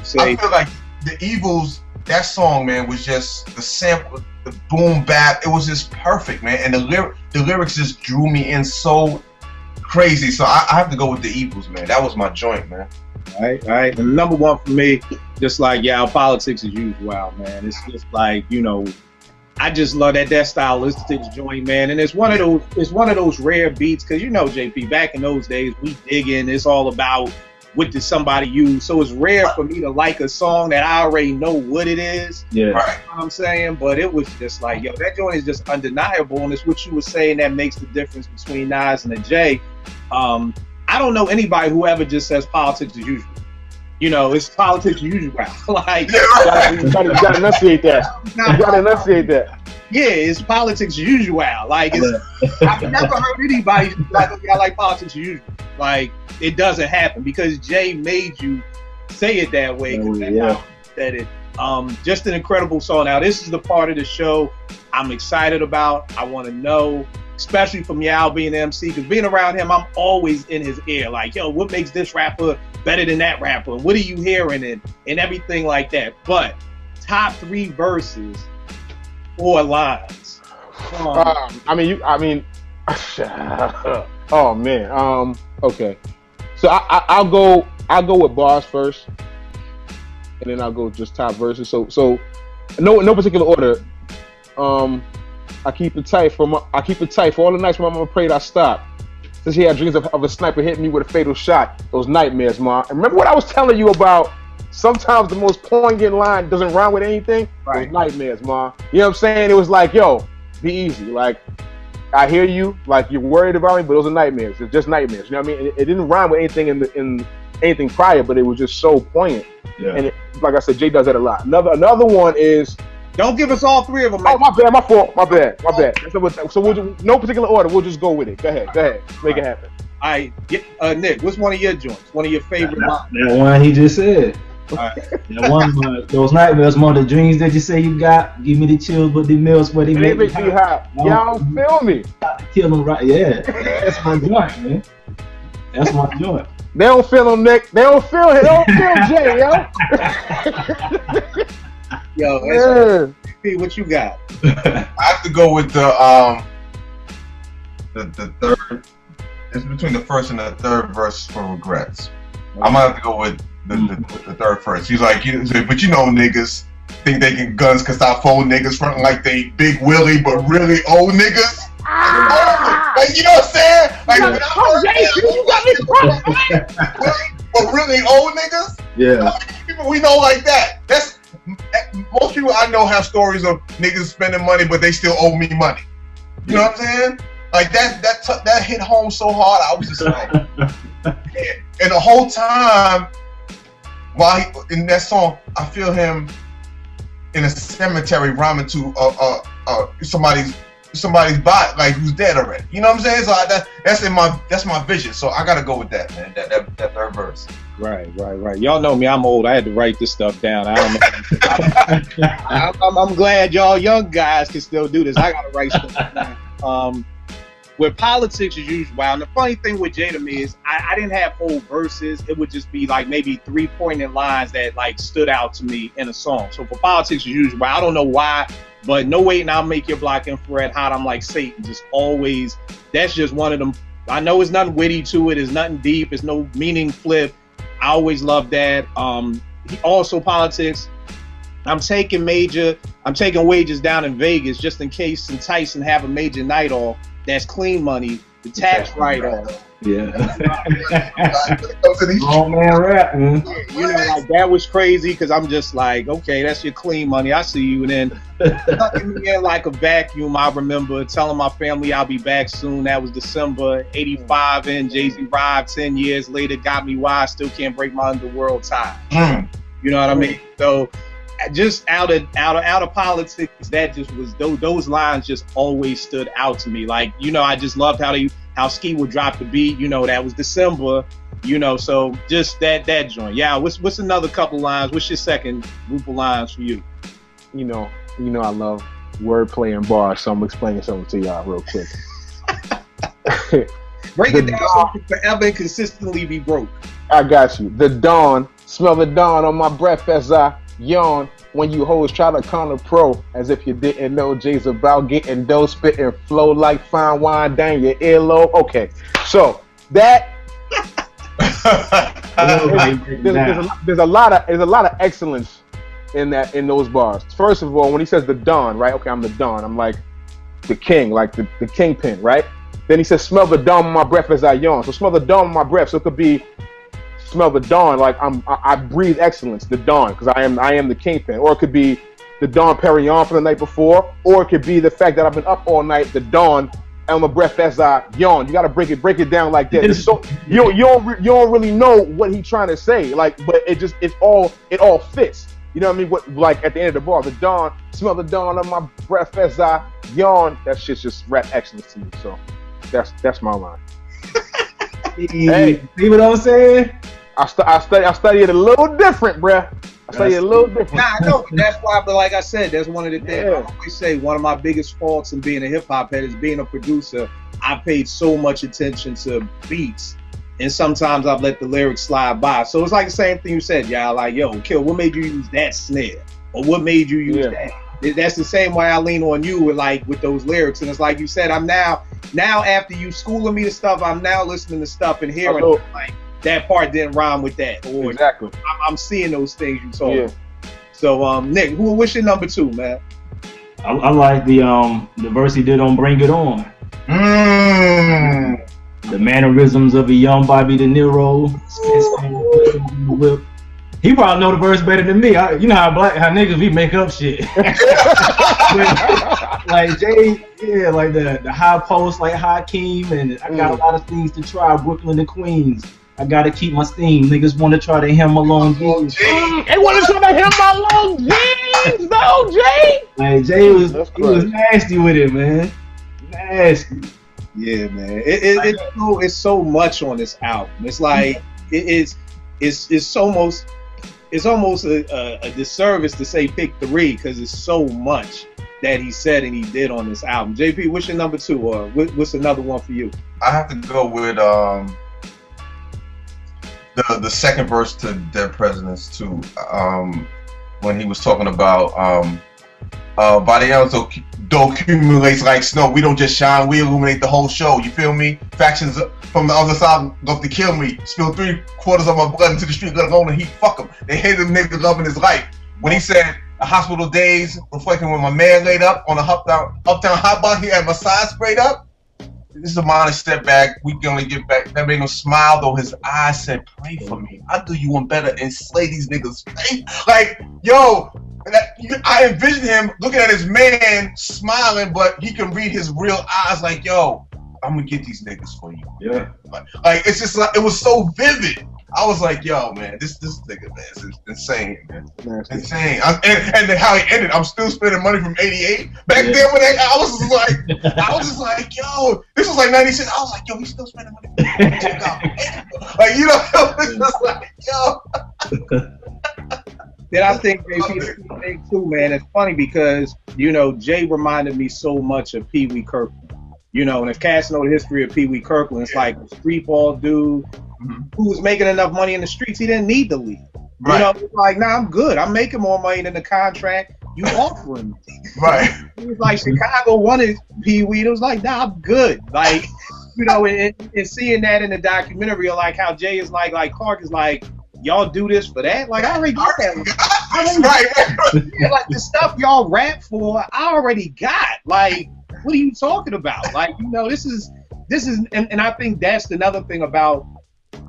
E: So I feel like The Evils, that song, man, was just the sample, the boom bap. It was just perfect, man, and the lyrics just drew me in so crazy. So I have to go with The Evils, man. That was my joint, man.
D: All right. And number one for me, just like Politics as Usual, man. It's just like, you know, I just love that stylistic joint, man. And it's one of those rare beats, because you know, JP, back in those days, we digging. It's all about what did somebody use. So it's rare for me to like a song that I already know what it is.
G: Yeah.
E: Right.
D: You know what I'm saying? But it was just like, yo, that joint is just undeniable. And it's what you were saying that makes the difference between Nas and the J. I don't know anybody who ever just says politics as usual. You know, it's politics as usual. Like,
F: you gotta enunciate that. Yeah,
D: it's politics as usual. Like, I've never heard anybody like, I like politics as usual. Like, it doesn't happen because Jay made you say it that way. That's how he said it. Just an incredible song. Now, this is the part of the show I'm excited about. I want to know, especially from Yao being the MC, because being around him, I'm always in his ear. Like, yo, what makes this rapper better than that rapper? What are you hearing and everything like that? But top 3 verses, 4 lines.
F: Oh man. Okay. So I'll go with bars first, and then I'll go just top verses. So no particular order. I keep it tight for all the nights when my mama prayed I stopped. Since he had dreams of a sniper hitting me with a fatal shot. Those nightmares, ma. And remember what I was telling you about? Sometimes the most poignant line doesn't rhyme with anything. Right. Those nightmares, ma. You know what I'm saying? It was like, yo, be easy. Like, I hear you. Like, you're worried about me, but those are nightmares. It's just nightmares. You know what I mean? It didn't rhyme with anything in anything prior, but it was just so poignant. Yeah. And like I said, Jay does that a lot. Another one is.
D: Don't give us all 3 of them.
F: Oh, my bad, my fault. My bad. So we'll no particular order. We'll just go with it. Go ahead. Make it happen.
D: All right, Nick, what's one of your joints? One of your favorite lines?
G: That one he just said. All right. That one, those nightmares, more the dreams that you say you got. Give me the chills, but the meals, but they make me
F: hot. Y'all feel me?
G: Kill them right. Yeah, that's my joint, man. That's my joint.
F: They don't feel him, Nick. They don't feel him. They don't feel Jay, yo.
D: Yo, what you got?
E: I have to go with the third. It's between the first and the third verse for Regrets. I'm gonna have to go with the third verse. He's like, but you know, niggas think they can guns cause I phone niggas fronting like they Big Willie, but really old niggas. Like, you know what I'm saying? Like, but really old niggas.
G: Yeah.
E: People we know like that. That's. Most people I know have stories of niggas spending money, but they still owe me money. You know what I'm saying? Like that hit home so hard. I was just like, and the whole time while in that song, I feel him in a cemetery rhyming to somebody's body, like who's dead already. You know what I'm saying? So that's my vision. So I gotta go with that, man. That third verse.
D: Right. Y'all know me. I'm old. I had to write this stuff down. I don't know. I'm glad y'all young guys can still do this. I gotta write stuff down. With politics as usual, and the funny thing with Jay to me is I didn't have whole verses. It would just be like maybe 3 poignant lines that like stood out to me in a song. So for politics as usual, I don't know why, but no waiting, I'll make your block infrared hot. I'm like Satan, just always. That's just one of them. I know it's nothing witty to it. It's nothing deep. It's no meaning flip. I always love that. He also politics. I'm taking Major. I'm taking wages down in Vegas just in case and Tyson have a major night off. That's clean money. The tax write-off.
G: Yeah.
E: These
G: Oh man, rap, man.
D: You know, like that was crazy because I'm just like, okay, that's your clean money. I see you. And then tucking me in like a vacuum. I remember telling my family I'll be back soon. That was December '85. And Jay-Z arrived 10 years later, got me why I still can't break my underworld tie. You know what I mean? So just out of politics, that just was those lines just always stood out to me. Like, you know, I just loved how Ski would drop the beat. You know, that was December. You know, so just that joint. Yeah. What's another couple lines? What's your second group of lines for you?
F: You know, I love wordplay and bars, so I'm explaining something to y'all real quick.
D: Break it down so it can forever and consistently be broke.
F: I got you. The dawn, smell the dawn on my breath as I yawn. When you hoes try to counter pro, as if you didn't know Jay's about getting dough, spit and flow like fine wine down your earlobe. Okay, so that there's a lot of excellence in those bars. First of all, when he says the dawn, right? Okay, I'm the dawn. I'm like the king, like the kingpin, right? Then he says, smell the dawn on my breath as I yawn. So smell the dawn on my breath. So it could be smell the dawn, like I breathe excellence, the dawn, because I am the kingpin. Or it could be the dawn Perignon from the night before, or it could be the fact that I've been up all night, the dawn on my breath as I yawn. You got to break it down like that. So you don't really know what he's trying to say, like, but it all fits. You know what I mean? What, like at the end of the bar, the dawn, smell the dawn on my breath as I yawn. That shit's just rap excellence to me. So that's my line.
G: Hey, see what I'm saying?
F: I study it a little different, bruh. I study it a little different.
D: Nah, I know, but that's why. But like I said, that's one of the things I always say. One of my biggest faults in being a hip hop head is being a producer. I paid so much attention to beats, and sometimes I've let the lyrics slide by. So it's like the same thing you said, y'all. Like, yo, Kill, what made you use that snare, or what made you use that? That's the same way I lean on you with those lyrics. And it's like you said, I'm now after you schooling me to stuff, I'm now listening to stuff and hearing like that part didn't rhyme with that. Or
F: exactly.
D: I'm seeing those things you told me. So Nick, what's your number two, man?
G: I like the verse he did on Bring It On. The mannerisms of a young Bobby De Niro. Whip. He probably know the verse better than me. You know how niggas we make up shit. Like Jay, yeah, like the high post, like Hakeem, and I got a lot of things to try. Brooklyn to Queens. I gotta keep my steam. Niggas want to try to hem my long jeans.
F: They want to try to hem my long jeans, though, Jay.
G: Like Jay was nasty with it, man. Nasty.
D: Yeah, man. It's so much on this album. It's like it's almost a disservice to say pick three because it's so much that he said and he did on this album. JP, what's your number two, or what's another one for you?
E: I have to go with the second verse to Dead Presidents too. When he was talking about Barrios accumulates like snow. We don't just shine, we illuminate the whole show. You feel me? Factions from the other side love to kill me. Spill 3/4 of my blood into the street, let alone the heat. Fuck him. They hate him, nigga loving his life. When he said the hospital days, reflecting when my man laid up on the uptown hot bar, he had my side sprayed up. This is a minor step back. We can only get back. That made him smile, though his eyes said, "Pray for me. I'll do you one better and slay these niggas." Like, yo, I envision him looking at his man, smiling, but he can read his real eyes. Like, yo, I'm gonna get these niggas for you.
G: Yeah.
E: Like it's just like it was so vivid. I was like, yo, man, this nigga, man, is insane, man. Insane. And then how he ended, I'm still spending money from 88. Back then when I was just like, yo, this was like 96. I was like, yo, he's still spending money. Check out. Like, you know, it's just like, yo.
D: Then I think JP thing too, man. It's funny because, you know, Jay reminded me so much of Pee Wee Kirkland. You know, and if cats know the history of Pee Wee Kirkland, it's like a street ball dude who was making enough money in the streets, he didn't need to leave. Right. You know, it's like, nah, I'm good. I'm making more money than the contract you offering me.
E: Right.
D: He was like, Chicago wanted Pee Wee. It was like, nah, I'm good. Like, you know, and seeing that in the documentary, like how Jay is like Clark is like, y'all do this for that? Like, I already got that.
E: Right.
D: Yeah, like, the stuff y'all rap for, I already got. Like, what are you talking about? Like, you know, this is, and I think that's another thing about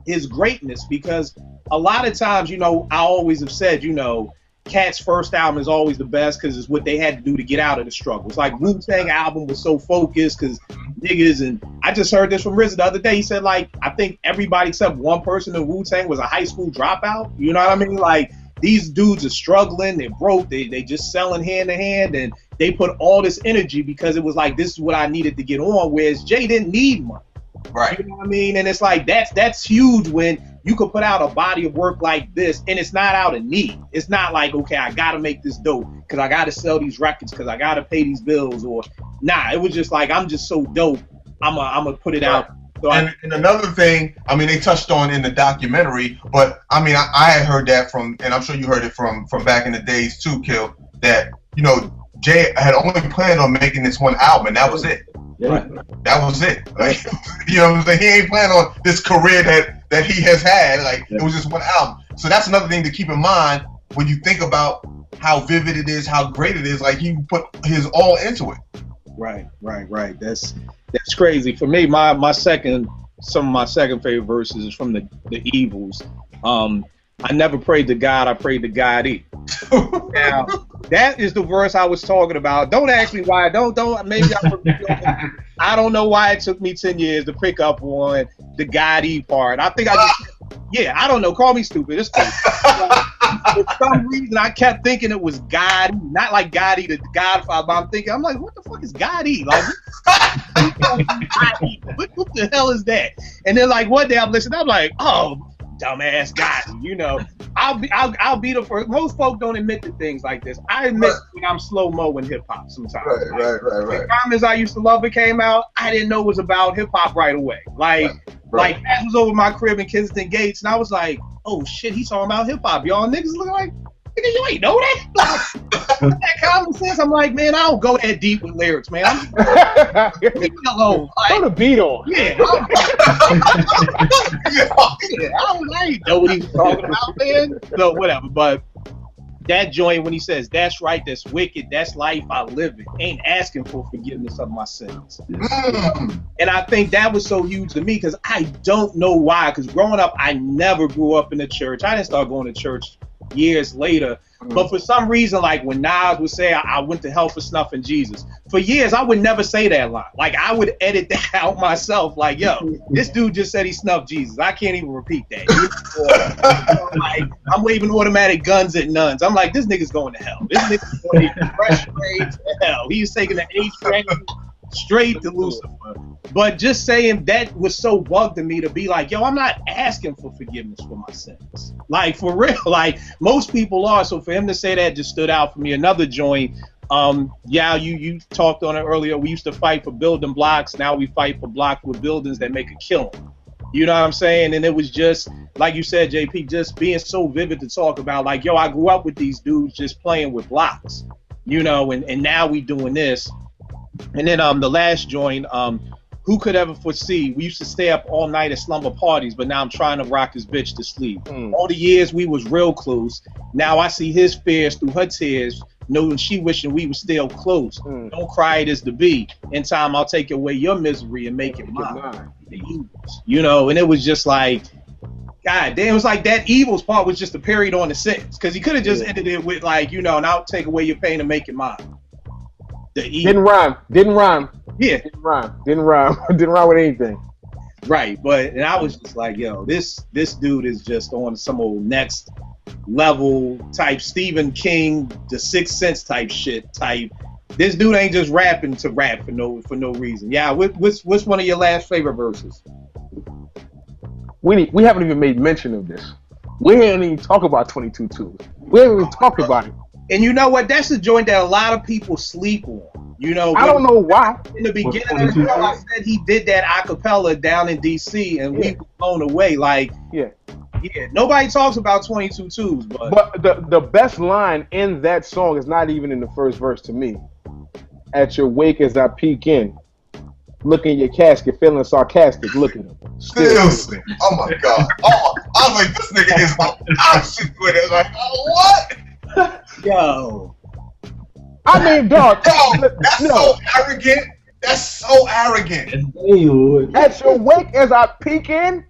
D: his greatness, because a lot of times, you know, I always have said, you know, Cat's first album is always the best because it's what they had to do to get out of the struggle. It's like Wu-Tang album was so focused because niggas, and I just heard this from RZA the other day. He said, like, I think everybody except one person in Wu-Tang was a high school dropout. You know what I mean? Like, these dudes are struggling, they're broke, they just selling hand to hand, and they put all this energy because it was like, this is what I needed to get on, whereas Jay didn't need money.
E: Right.
D: You know what I mean? And it's like, that's huge when you could put out a body of work like this, and it's not out of need. It's not like, okay, I gotta make this dope because I gotta sell these records because I gotta pay these bills, or nah. It was just like, I'm just so dope, I'm gonna put it out. So
E: and another thing, I mean, they touched on in the documentary, but I mean, I had heard that from, and I'm sure you heard it from back in the days too, Kill, that, you know, Jay had only planned on making this one album, and that was it.
G: Yeah.
E: That was it. Like, you know what I'm saying? He ain't planning on this career that he has had. Like, it was just one album. So that's another thing to keep in mind when you think about how vivid it is, how great it is. Like, he put his all into it.
D: Right. That's crazy. For me, some of my second favorite verses is from the Evils. I never prayed to God, I prayed to God E. Now, that is the verse I was talking about. Don't ask me why. Don't. Maybe I don't know why it took me 10 years to pick up on the God E part. I think I don't know. Call me stupid. It's cool. For some reason, I kept thinking it was God, not like Gotti the Godfather. But I'm like, what the fuck is Gotti? Like, what the hell is that? And then, like, one day I'm listening, I'm like, oh, dumbass Gotti. You know, I'll be the first. Most folk don't admit to things like this. I admit when I'm slow mo in hip hop sometimes.
E: Right.
D: The Comments I Used to Love It came out, I didn't know it was about hip hop right away. Like that was over my crib in Kensington Gates, and I was like, oh shit, he's talking about hip hop. Y'all niggas look like, nigga, you ain't know that? Like, that common sense. I'm like, man, I don't go that deep with lyrics, man. Leave me alone. Like,
F: throw the beat on.
D: Yeah. I ain't know what he was talking about, man. So whatever, but that joint when he says, that's right, that's wicked, that's life, I live it. Ain't asking for forgiveness of my sins. And I think that was so huge to me because I don't know why. Because growing up, I never grew up in the church. I didn't start going to church years later. But for some reason, like when Nas would say, I went to hell for snuffing Jesus. For years, I would never say that line. Like, I would edit that out myself. Like, yo, this dude just said he snuffed Jesus. I can't even repeat that. Like, I'm waving automatic guns at nuns. I'm like, this nigga's going to hell. This nigga's going to fresh way to hell. He's taking the 8th train straight to Lucifer. But just saying that was so bugged to me to be like, yo, I'm not asking for forgiveness for my sins. Like, for real, like most people are. So for him to say that just stood out for me. Another joint, you talked on it earlier. We used to fight for building blocks. Now we fight for blocks with buildings that make a killing. You know what I'm saying? And it was just, like you said, JP, just being so vivid to talk about, like, yo, I grew up with these dudes just playing with blocks, you know, and now we doing this. And then the last joint, who could ever foresee? We used to stay up all night at slumber parties, but now I'm trying to rock this bitch to sleep. All the years we was real close. Now I see his fears through her tears, knowing she wishing we were still close. Don't cry, it is to be. In time, I'll take away your misery and make it mine. The Evils, you know, and it was just like, God damn, it was like that Evils part was just a period on the sentence, because he could have just ended it with like, you know, and I'll take away your pain and make it mine.
F: Didn't rhyme.
D: Yeah.
F: Didn't rhyme with anything.
D: Right, and I was just like, yo, this dude is just on some old next level type Stephen King, The Sixth Sense type shit type. This dude ain't just rapping to rap for no reason. Yeah, what's one of your last favorite verses?
F: We haven't even made mention of this. We didn't even talk about 22 Twos. We haven't even talked about it.
D: And you know what? That's a joint that a lot of people sleep on. You know,
F: I don't know why.
D: In the beginning of the show, I said he did that a cappella down in DC, and we were blown away. Like, nobody talks about 22 Twos, but
F: the best line in that song is not even in the first verse to me. At your wake as I peek in, look in your casket, feeling sarcastic. Look at him.
E: Still sing. Oh my God. Oh, I was like, this nigga is the opposite with it. Like, oh, what?
D: Yo.
F: I mean, dog.
E: Yo, that's so arrogant. That's so arrogant.
F: At your wake as I peek in,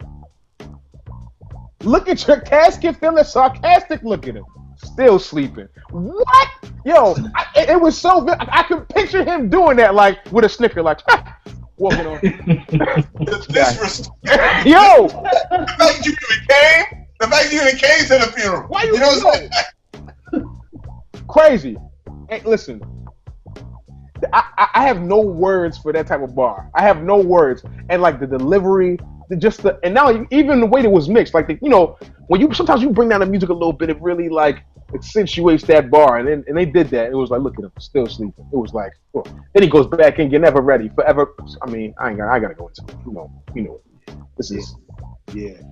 F: look at your casket, feeling sarcastic. Look at him, still sleeping. What? Yo, it was so. I could picture him doing that, like with a snicker, like walking on.
E: The disrespect.
F: Yo,
E: the fact you even came. The fact you even came to the funeral.
F: Why you
E: know what I'm saying?
F: Crazy. Hey, listen. I have no words for that type of bar. I have no words, and like the delivery, and now even the way that it was mixed, like when you sometimes you bring down the music a little bit, it really like accentuates that bar, and they did that. It was like, look at him, still sleeping. It was like, oh. Then he goes back in, you're never ready, forever. I mean, I gotta go into it. You know, this is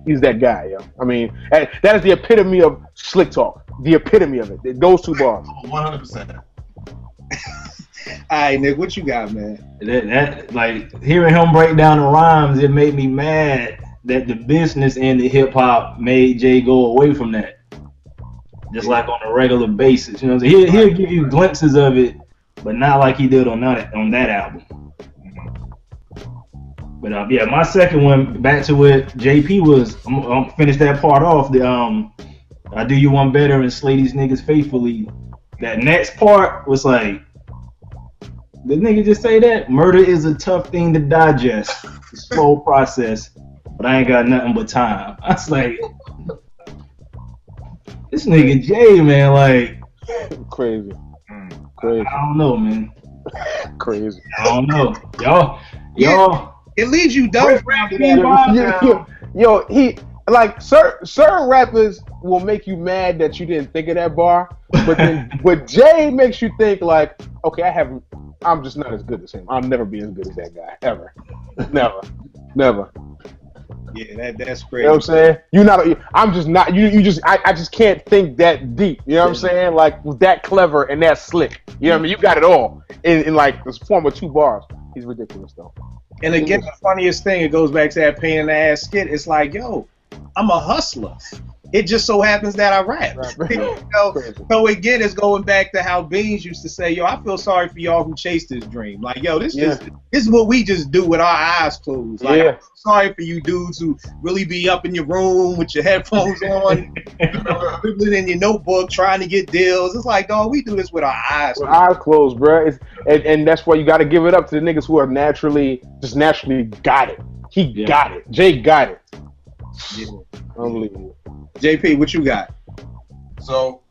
F: he's that guy, yo. I mean, that is the epitome of slick talk. The epitome of it. Those two bars.
E: 100%.
D: All right, Nick, what you got, man?
G: That like hearing him break down the rhymes, it made me mad that the business end of hip hop made Jay go away from that. Just like on a regular basis, you know. So he'll give you glimpses of it, but not like he did on that album. But yeah, my second one, back to what JP was. I'm gonna finish that part off. The I Do You One Better and Slay These Niggas Faithfully. That next part was like, the nigga just say that? Murder is a tough thing to digest. It's a slow process, but I ain't got nothing but time. I was like, this nigga Jay, man, like,
F: crazy.
G: I don't know, man.
F: Crazy.
G: I don't know. Y'all.
D: It leaves you dumbfounded.
F: Yo, he like certain rappers will make you mad that you didn't think of that bar, but Jay makes you think like, okay, I'm just not as good as him. I'll never be as good as that guy ever. Never.
D: Yeah, that's crazy.
F: You know what I'm saying? You're not. I'm just not. I just can't think that deep. You know what I'm saying? Like that clever and that slick. You know what I mean? You got it all in like this form of 2 bars. He's ridiculous though.
D: And again, the funniest thing, it goes back to that pain in the ass skit. It's like, yo, I'm a hustler. It just so happens that I rap. So again, it's going back to how Beans used to say, yo, I feel sorry for y'all who chased this dream. Like, yo, this is what we just do with our eyes closed. Like, I'm sorry for you dudes who really be up in your room with your headphones on, scribbling in your notebook, trying to get deals. It's like, dog, we do this with our eyes closed.
F: Eyes closed, bro. And that's why you got to give it up to the niggas who are naturally got it. He got it. Jay got it.
D: Yeah.
F: Unbelievable.
D: JP, what you got?
E: So,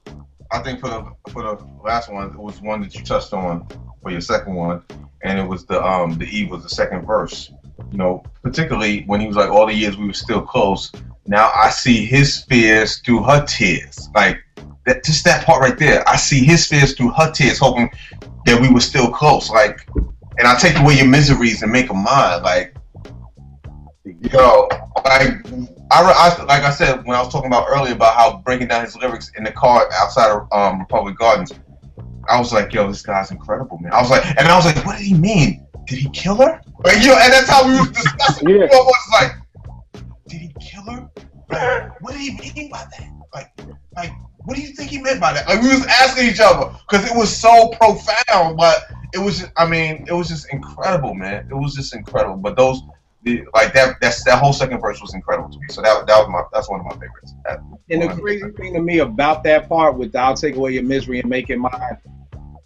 E: I think for the last one, it was one that you touched on for your second one, and it was the Eve was the second verse. You know, particularly when he was like, all the years we were still close. Now I see his fears through her tears. Like that, just that part right there. I see his fears through her tears, hoping that we were still close. Like, and I take away your miseries and make them mine. Like, yo, like. Like I said when I was talking about earlier about how breaking down his lyrics in the car outside of Republic Gardens, I was like, yo, this guy's incredible, man. I was like, what did he mean? Did he kill her? Like, yo, and that's how we were discussing. Yeah. I was like, did he kill her? Like, what did he mean by that? Like, what do you think he meant by that? Like, we was asking each other because it was so profound, but it was just incredible, man. It was just incredible. But that whole second verse was incredible to me. So that's one of my favorites.
D: And the crazy thing to me about that part with the "I'll take away your misery and make it mine,"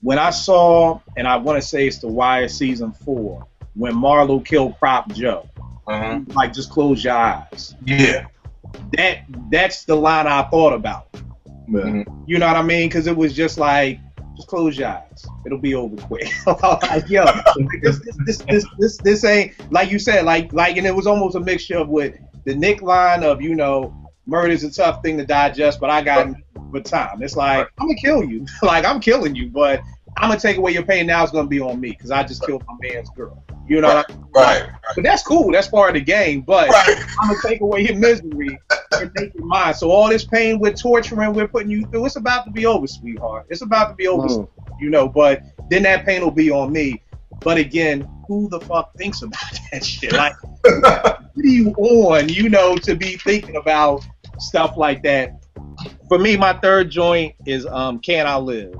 D: when I saw, and I want to say it's The Wire season 4, when Marlo killed Prop Joe, like just close your eyes.
E: Yeah,
D: that's the line I thought about.
E: Mm-hmm.
D: You know what I mean? Because it was just like, just close your eyes. It'll be over quick. Like, yo, this ain't, like you said, like, and it was almost a mixture of with the Nick line of, you know, murder's a tough thing to digest, but I got but time. It's like, I'm gonna kill you. Like, I'm killing you, but I'm gonna take away your pain. Now it's gonna be on me because I just killed my man's girl. You know what I mean?
E: Right.
D: But that's cool. That's part of the game. But I'm gonna take away your misery and make it mine. So all this pain we're torturing, we're putting you through, it's about to be over, sweetheart. It's about to be over, you know. But then that pain will be on me. But again, who the fuck thinks about that shit? Like, what are you on, you know, to be thinking about stuff like that. For me, my third joint is Can I Live?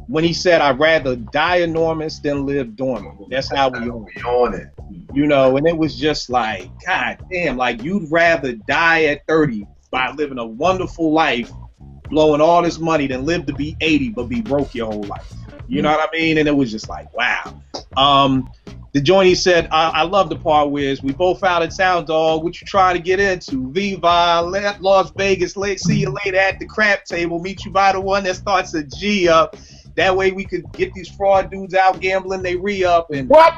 D: When he said, I'd rather die enormous than live dormant. That's how we
E: on it.
D: You know, and it was just like, God damn, like you'd rather die at 30 by living a wonderful life, blowing all this money than live to be 80 but be broke your whole life. You know what I mean? And it was just like, wow. The joint he said, I love the part where we both out of town, dog. What you trying to get into? Viva Las Vegas. See you later at the crap table. Meet you by the one that starts a G up. That way we could get these fraud dudes out gambling. They re-up and
F: what?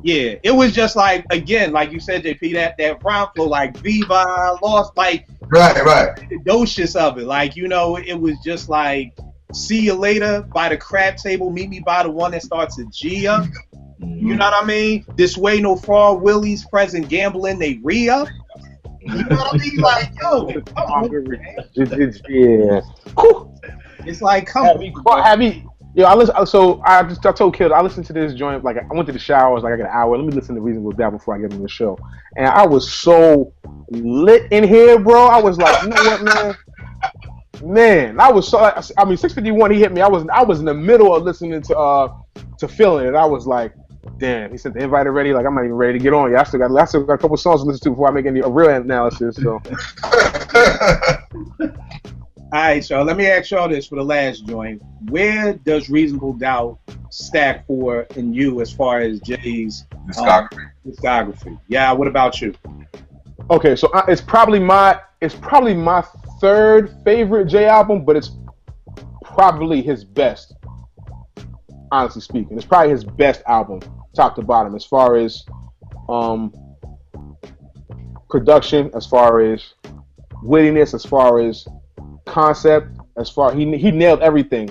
D: Yeah, it was just like, again, like you said, JP, that rhyme flow, like Viva Lost, like
E: right.
D: The docious of it, like, you know, it was just like, see you later by the crab table, meet me by the one that starts a G up. You know what I mean? This way, no fraud, Willie's present gambling, they re-up. You know what I mean? Like, yo, come on,
F: yeah.
D: It's like, come on.
F: Have you? Yeah, I told Kid I listened to this joint, like I went to the shower, I was like, I got an hour, let me listen to Reasonable Doubt before I get on the show. And I was so lit in here, bro. I was like, you know what, man? Man, I was so, I mean, 651, he hit me. I was in the middle of listening to Feeling It. I was like, damn, he sent the invite already. Like, I'm not even ready to get on yet. I still got a couple songs to listen to before I make a real analysis. So,
D: all right, y'all. Let me ask y'all this for the last joint. Where does Reasonable Doubt stack for in you as far as Jay's discography? Yeah. What about you?
F: Okay, so it's probably my third favorite Jay album, but it's probably his best. Honestly speaking, it's probably his best album, top to bottom, as far as production, as far as wittiness, as far as concept, as far he nailed everything,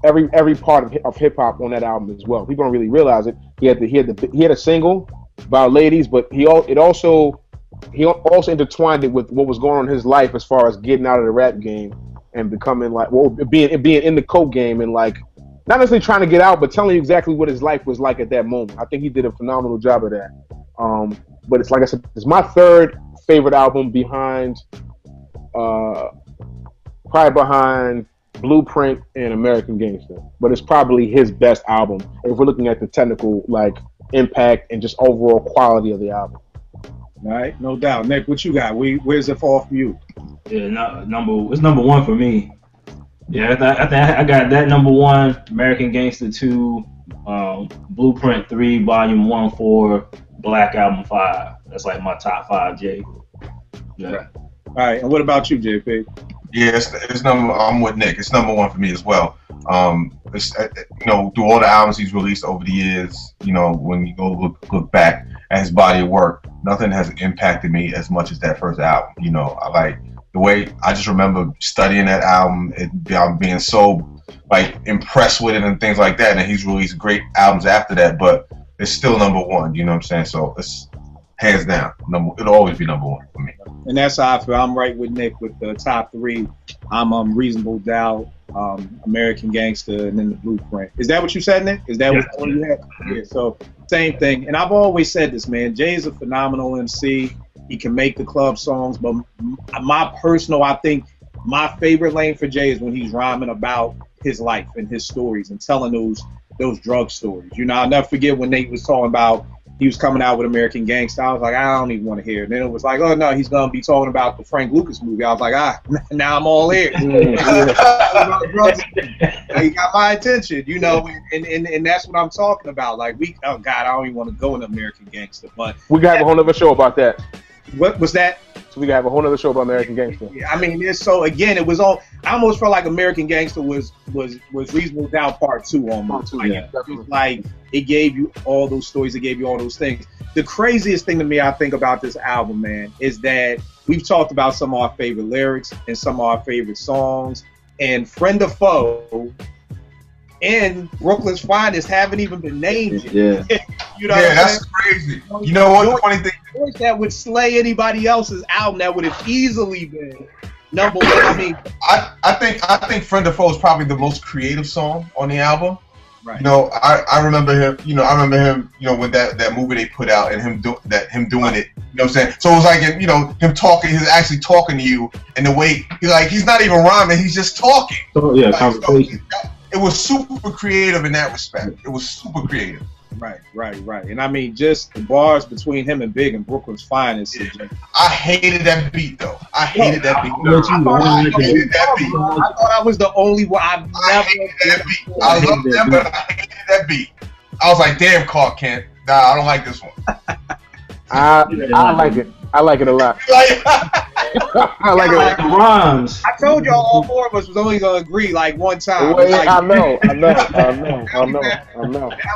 F: every part of hip hop on that album as well. People don't really realize it. He had a single about ladies, but he also intertwined it with what was going on in his life as far as getting out of the rap game and becoming like, well, being in the coke game and like not necessarily trying to get out, but telling you exactly what his life was like at that moment. I think he did a phenomenal job of that. But it's like I said, it's my third favorite album behind. Probably behind Blueprint and American Gangster, but it's probably his best album if we're looking at the technical like impact and just overall quality of the album.
D: All right, no doubt. Nick, what you got? Where's it fall for you?
G: Yeah, it's number one for me. Yeah, I think I got that number one, American Gangster 2, Blueprint 3, Volume 1, 4, Black Album 5. That's like my top 5 J. Yeah.
D: Right. All right, and what about you, JP?
E: Yeah, I'm with Nick. It's number one for me as well. It's through all the albums he's released over the years, when you go look back at his body of work, nothing has impacted me as much as that first album. I like the way I just remember studying that album, being so like impressed with it and things like that. And he's released great albums after that, but it's still number one. You know what I'm saying? So it's hands down it'll always be number one for me.
D: And that's how I feel. I'm right with Nick with the top 3. I'm Reasonable Doubt, American Gangster, and then the Blueprint. Is that what you said, Nick? Is that what you had? Yeah. So same thing. And I've always said this, man. Jay is a phenomenal MC. He can make the club songs, but I think my favorite lane for Jay is when he's rhyming about his life and his stories and telling those drug stories. I'll never forget when Nate was talking about he was coming out with American Gangster. I was like, I don't even want to hear it. And then it was like, oh no, he's gonna be talking about the Frank Lucas movie. I was like, now I'm all in. He got my attention, and that's what I'm talking about. Like I don't even want to go into American Gangster, but
F: we got a whole other show about that.
D: What was that?
F: So we got to have a whole other show about American Gangster.
D: Yeah, I mean, it was all. I almost felt like American Gangster was Reasonable Doubt Part 2 almost. Like it gave you all those stories, it gave you all those things. The craziest thing to me, I think, about this album, man, is that we've talked about some of our favorite lyrics and some of our favorite songs, and Friend or Foe and Brooklyn's Finest haven't even been named yet.
E: Yeah. That's crazy. You know what? The funny thing
D: that would slay anybody else's album that would have easily been number one. I mean,
E: I think Friend or Foe is probably the most creative song on the album.
D: Right.
E: I remember him. I remember him. With that movie they put out and him doing it You know what I'm saying? So it was like, you know, him talking, he's actually talking to you, and the way he's not even rhyming, he's just talking.
G: So yeah, conversation.
E: So it was super creative in that respect. It was super creative.
D: Right. And I mean, just the bars between him and Big and Brooklyn's Finest.
E: I hated that beat though. I hated that beat.
G: I
E: hated that beat.
D: I thought I was the only one.
E: I hated that beat. I loved them, but I hated that beat. I was like, damn, Clark Kent. Nah, I don't like this one.
F: I like it. I like it a lot. I like
G: like the rhymes.
D: I told y'all all four of us was only gonna agree like one time.
F: Well,
D: Like,
F: I know.
D: Now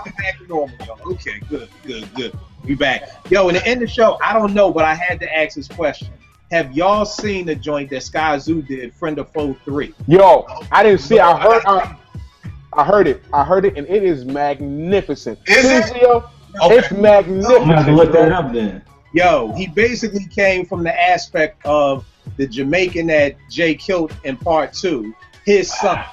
D: we back to normal, y'all. Okay, good. We back. Yo, and to end the show, I don't know, but I had to ask this question. Have y'all seen the joint that Sky Zoo did, Friend of Foe 3?
F: Yo, I didn't see it. I heard it, and it is magnificent.
E: Is it?
F: Yo,
E: Okay.
F: It's magnificent.
G: I'm gonna have to look that up then.
D: Yo, he basically came from the aspect of the Jamaican that Jay killed in part 2, his son.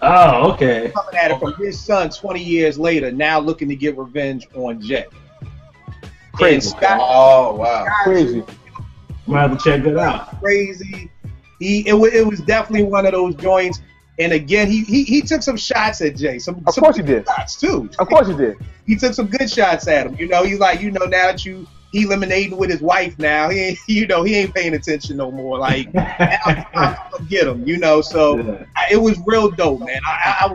G: Oh, okay.
D: Coming at it from his son 20 years later, now looking to get revenge on Jay.
F: Crazy.
E: Oh wow.
F: Crazy.
G: I'm gonna have to check that out.
D: Crazy. It was definitely one of those joints. And again, he took some shots at Jay. Of
F: course he did.
D: Shots too.
F: Of course he did.
D: He took some good shots at him. You know, he's like, you know, now that he eliminating with his wife now, he ain't, you know, he ain't paying attention no more. Like, I'm gonna get him, you know. So it was real dope, man.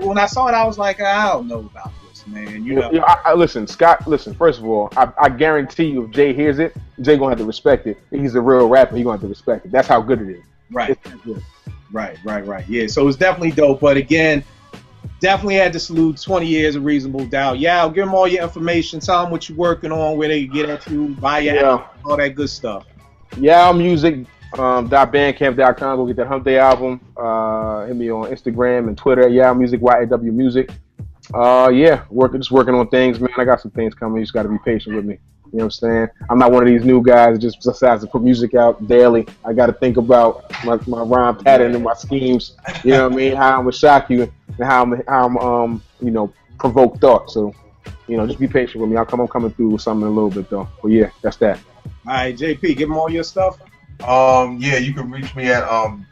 D: When I saw it, I was like, I don't know about this, man. You know.
F: Listen, Scott. Listen. First of all, I guarantee you, if Jay hears it, Jay gonna have to respect it. He's a real rapper. He gonna have to respect it. That's how good it is.
D: Right.
F: It's good.
D: Right. Yeah, so it's definitely dope. But again, definitely had to salute 20 years of Reasonable Doubt. Yeah, I'll give them all your information. Tell them what you're working on, where they can get at you, buy your album, all that good stuff.
F: Yeah, music.bandcamp.com. Go get that Hump Day album. Hit me on Instagram and Twitter. Yeah, music, YAW music. Just working on things, man. I got some things coming. You just got to be patient with me. You know what I'm saying? I'm not one of these new guys that just decides to put music out daily. I got to think about my rhyme pattern and my schemes. You know what I mean? How I'm gonna shock you and how I'm provoke thought. So, you know, just be patient with me. I'm coming through with something in a little bit though. But yeah, that's that.
D: All right, JP, give them all your stuff.
E: Yeah, you can reach me at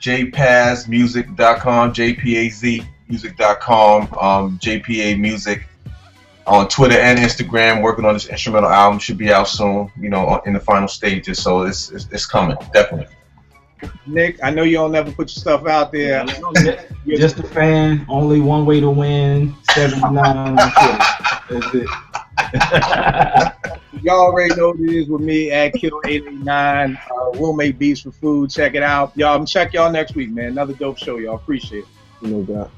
E: jpazmusic.com, jpazmusic.com, JPA Music. On Twitter and Instagram, working on this instrumental album. Should be out soon, you know, in the final stages. So it's coming, definitely.
D: Nick, I know you don't never put your stuff out there.
G: Just a fan. Only one way to win. 79 on Twitter. That's it.
D: Y'all already know what it is with me at Kill889. We'll make beats for food. Check it out. Y'all, check y'all next week, man. Another dope show, y'all. Appreciate it.
F: You know that.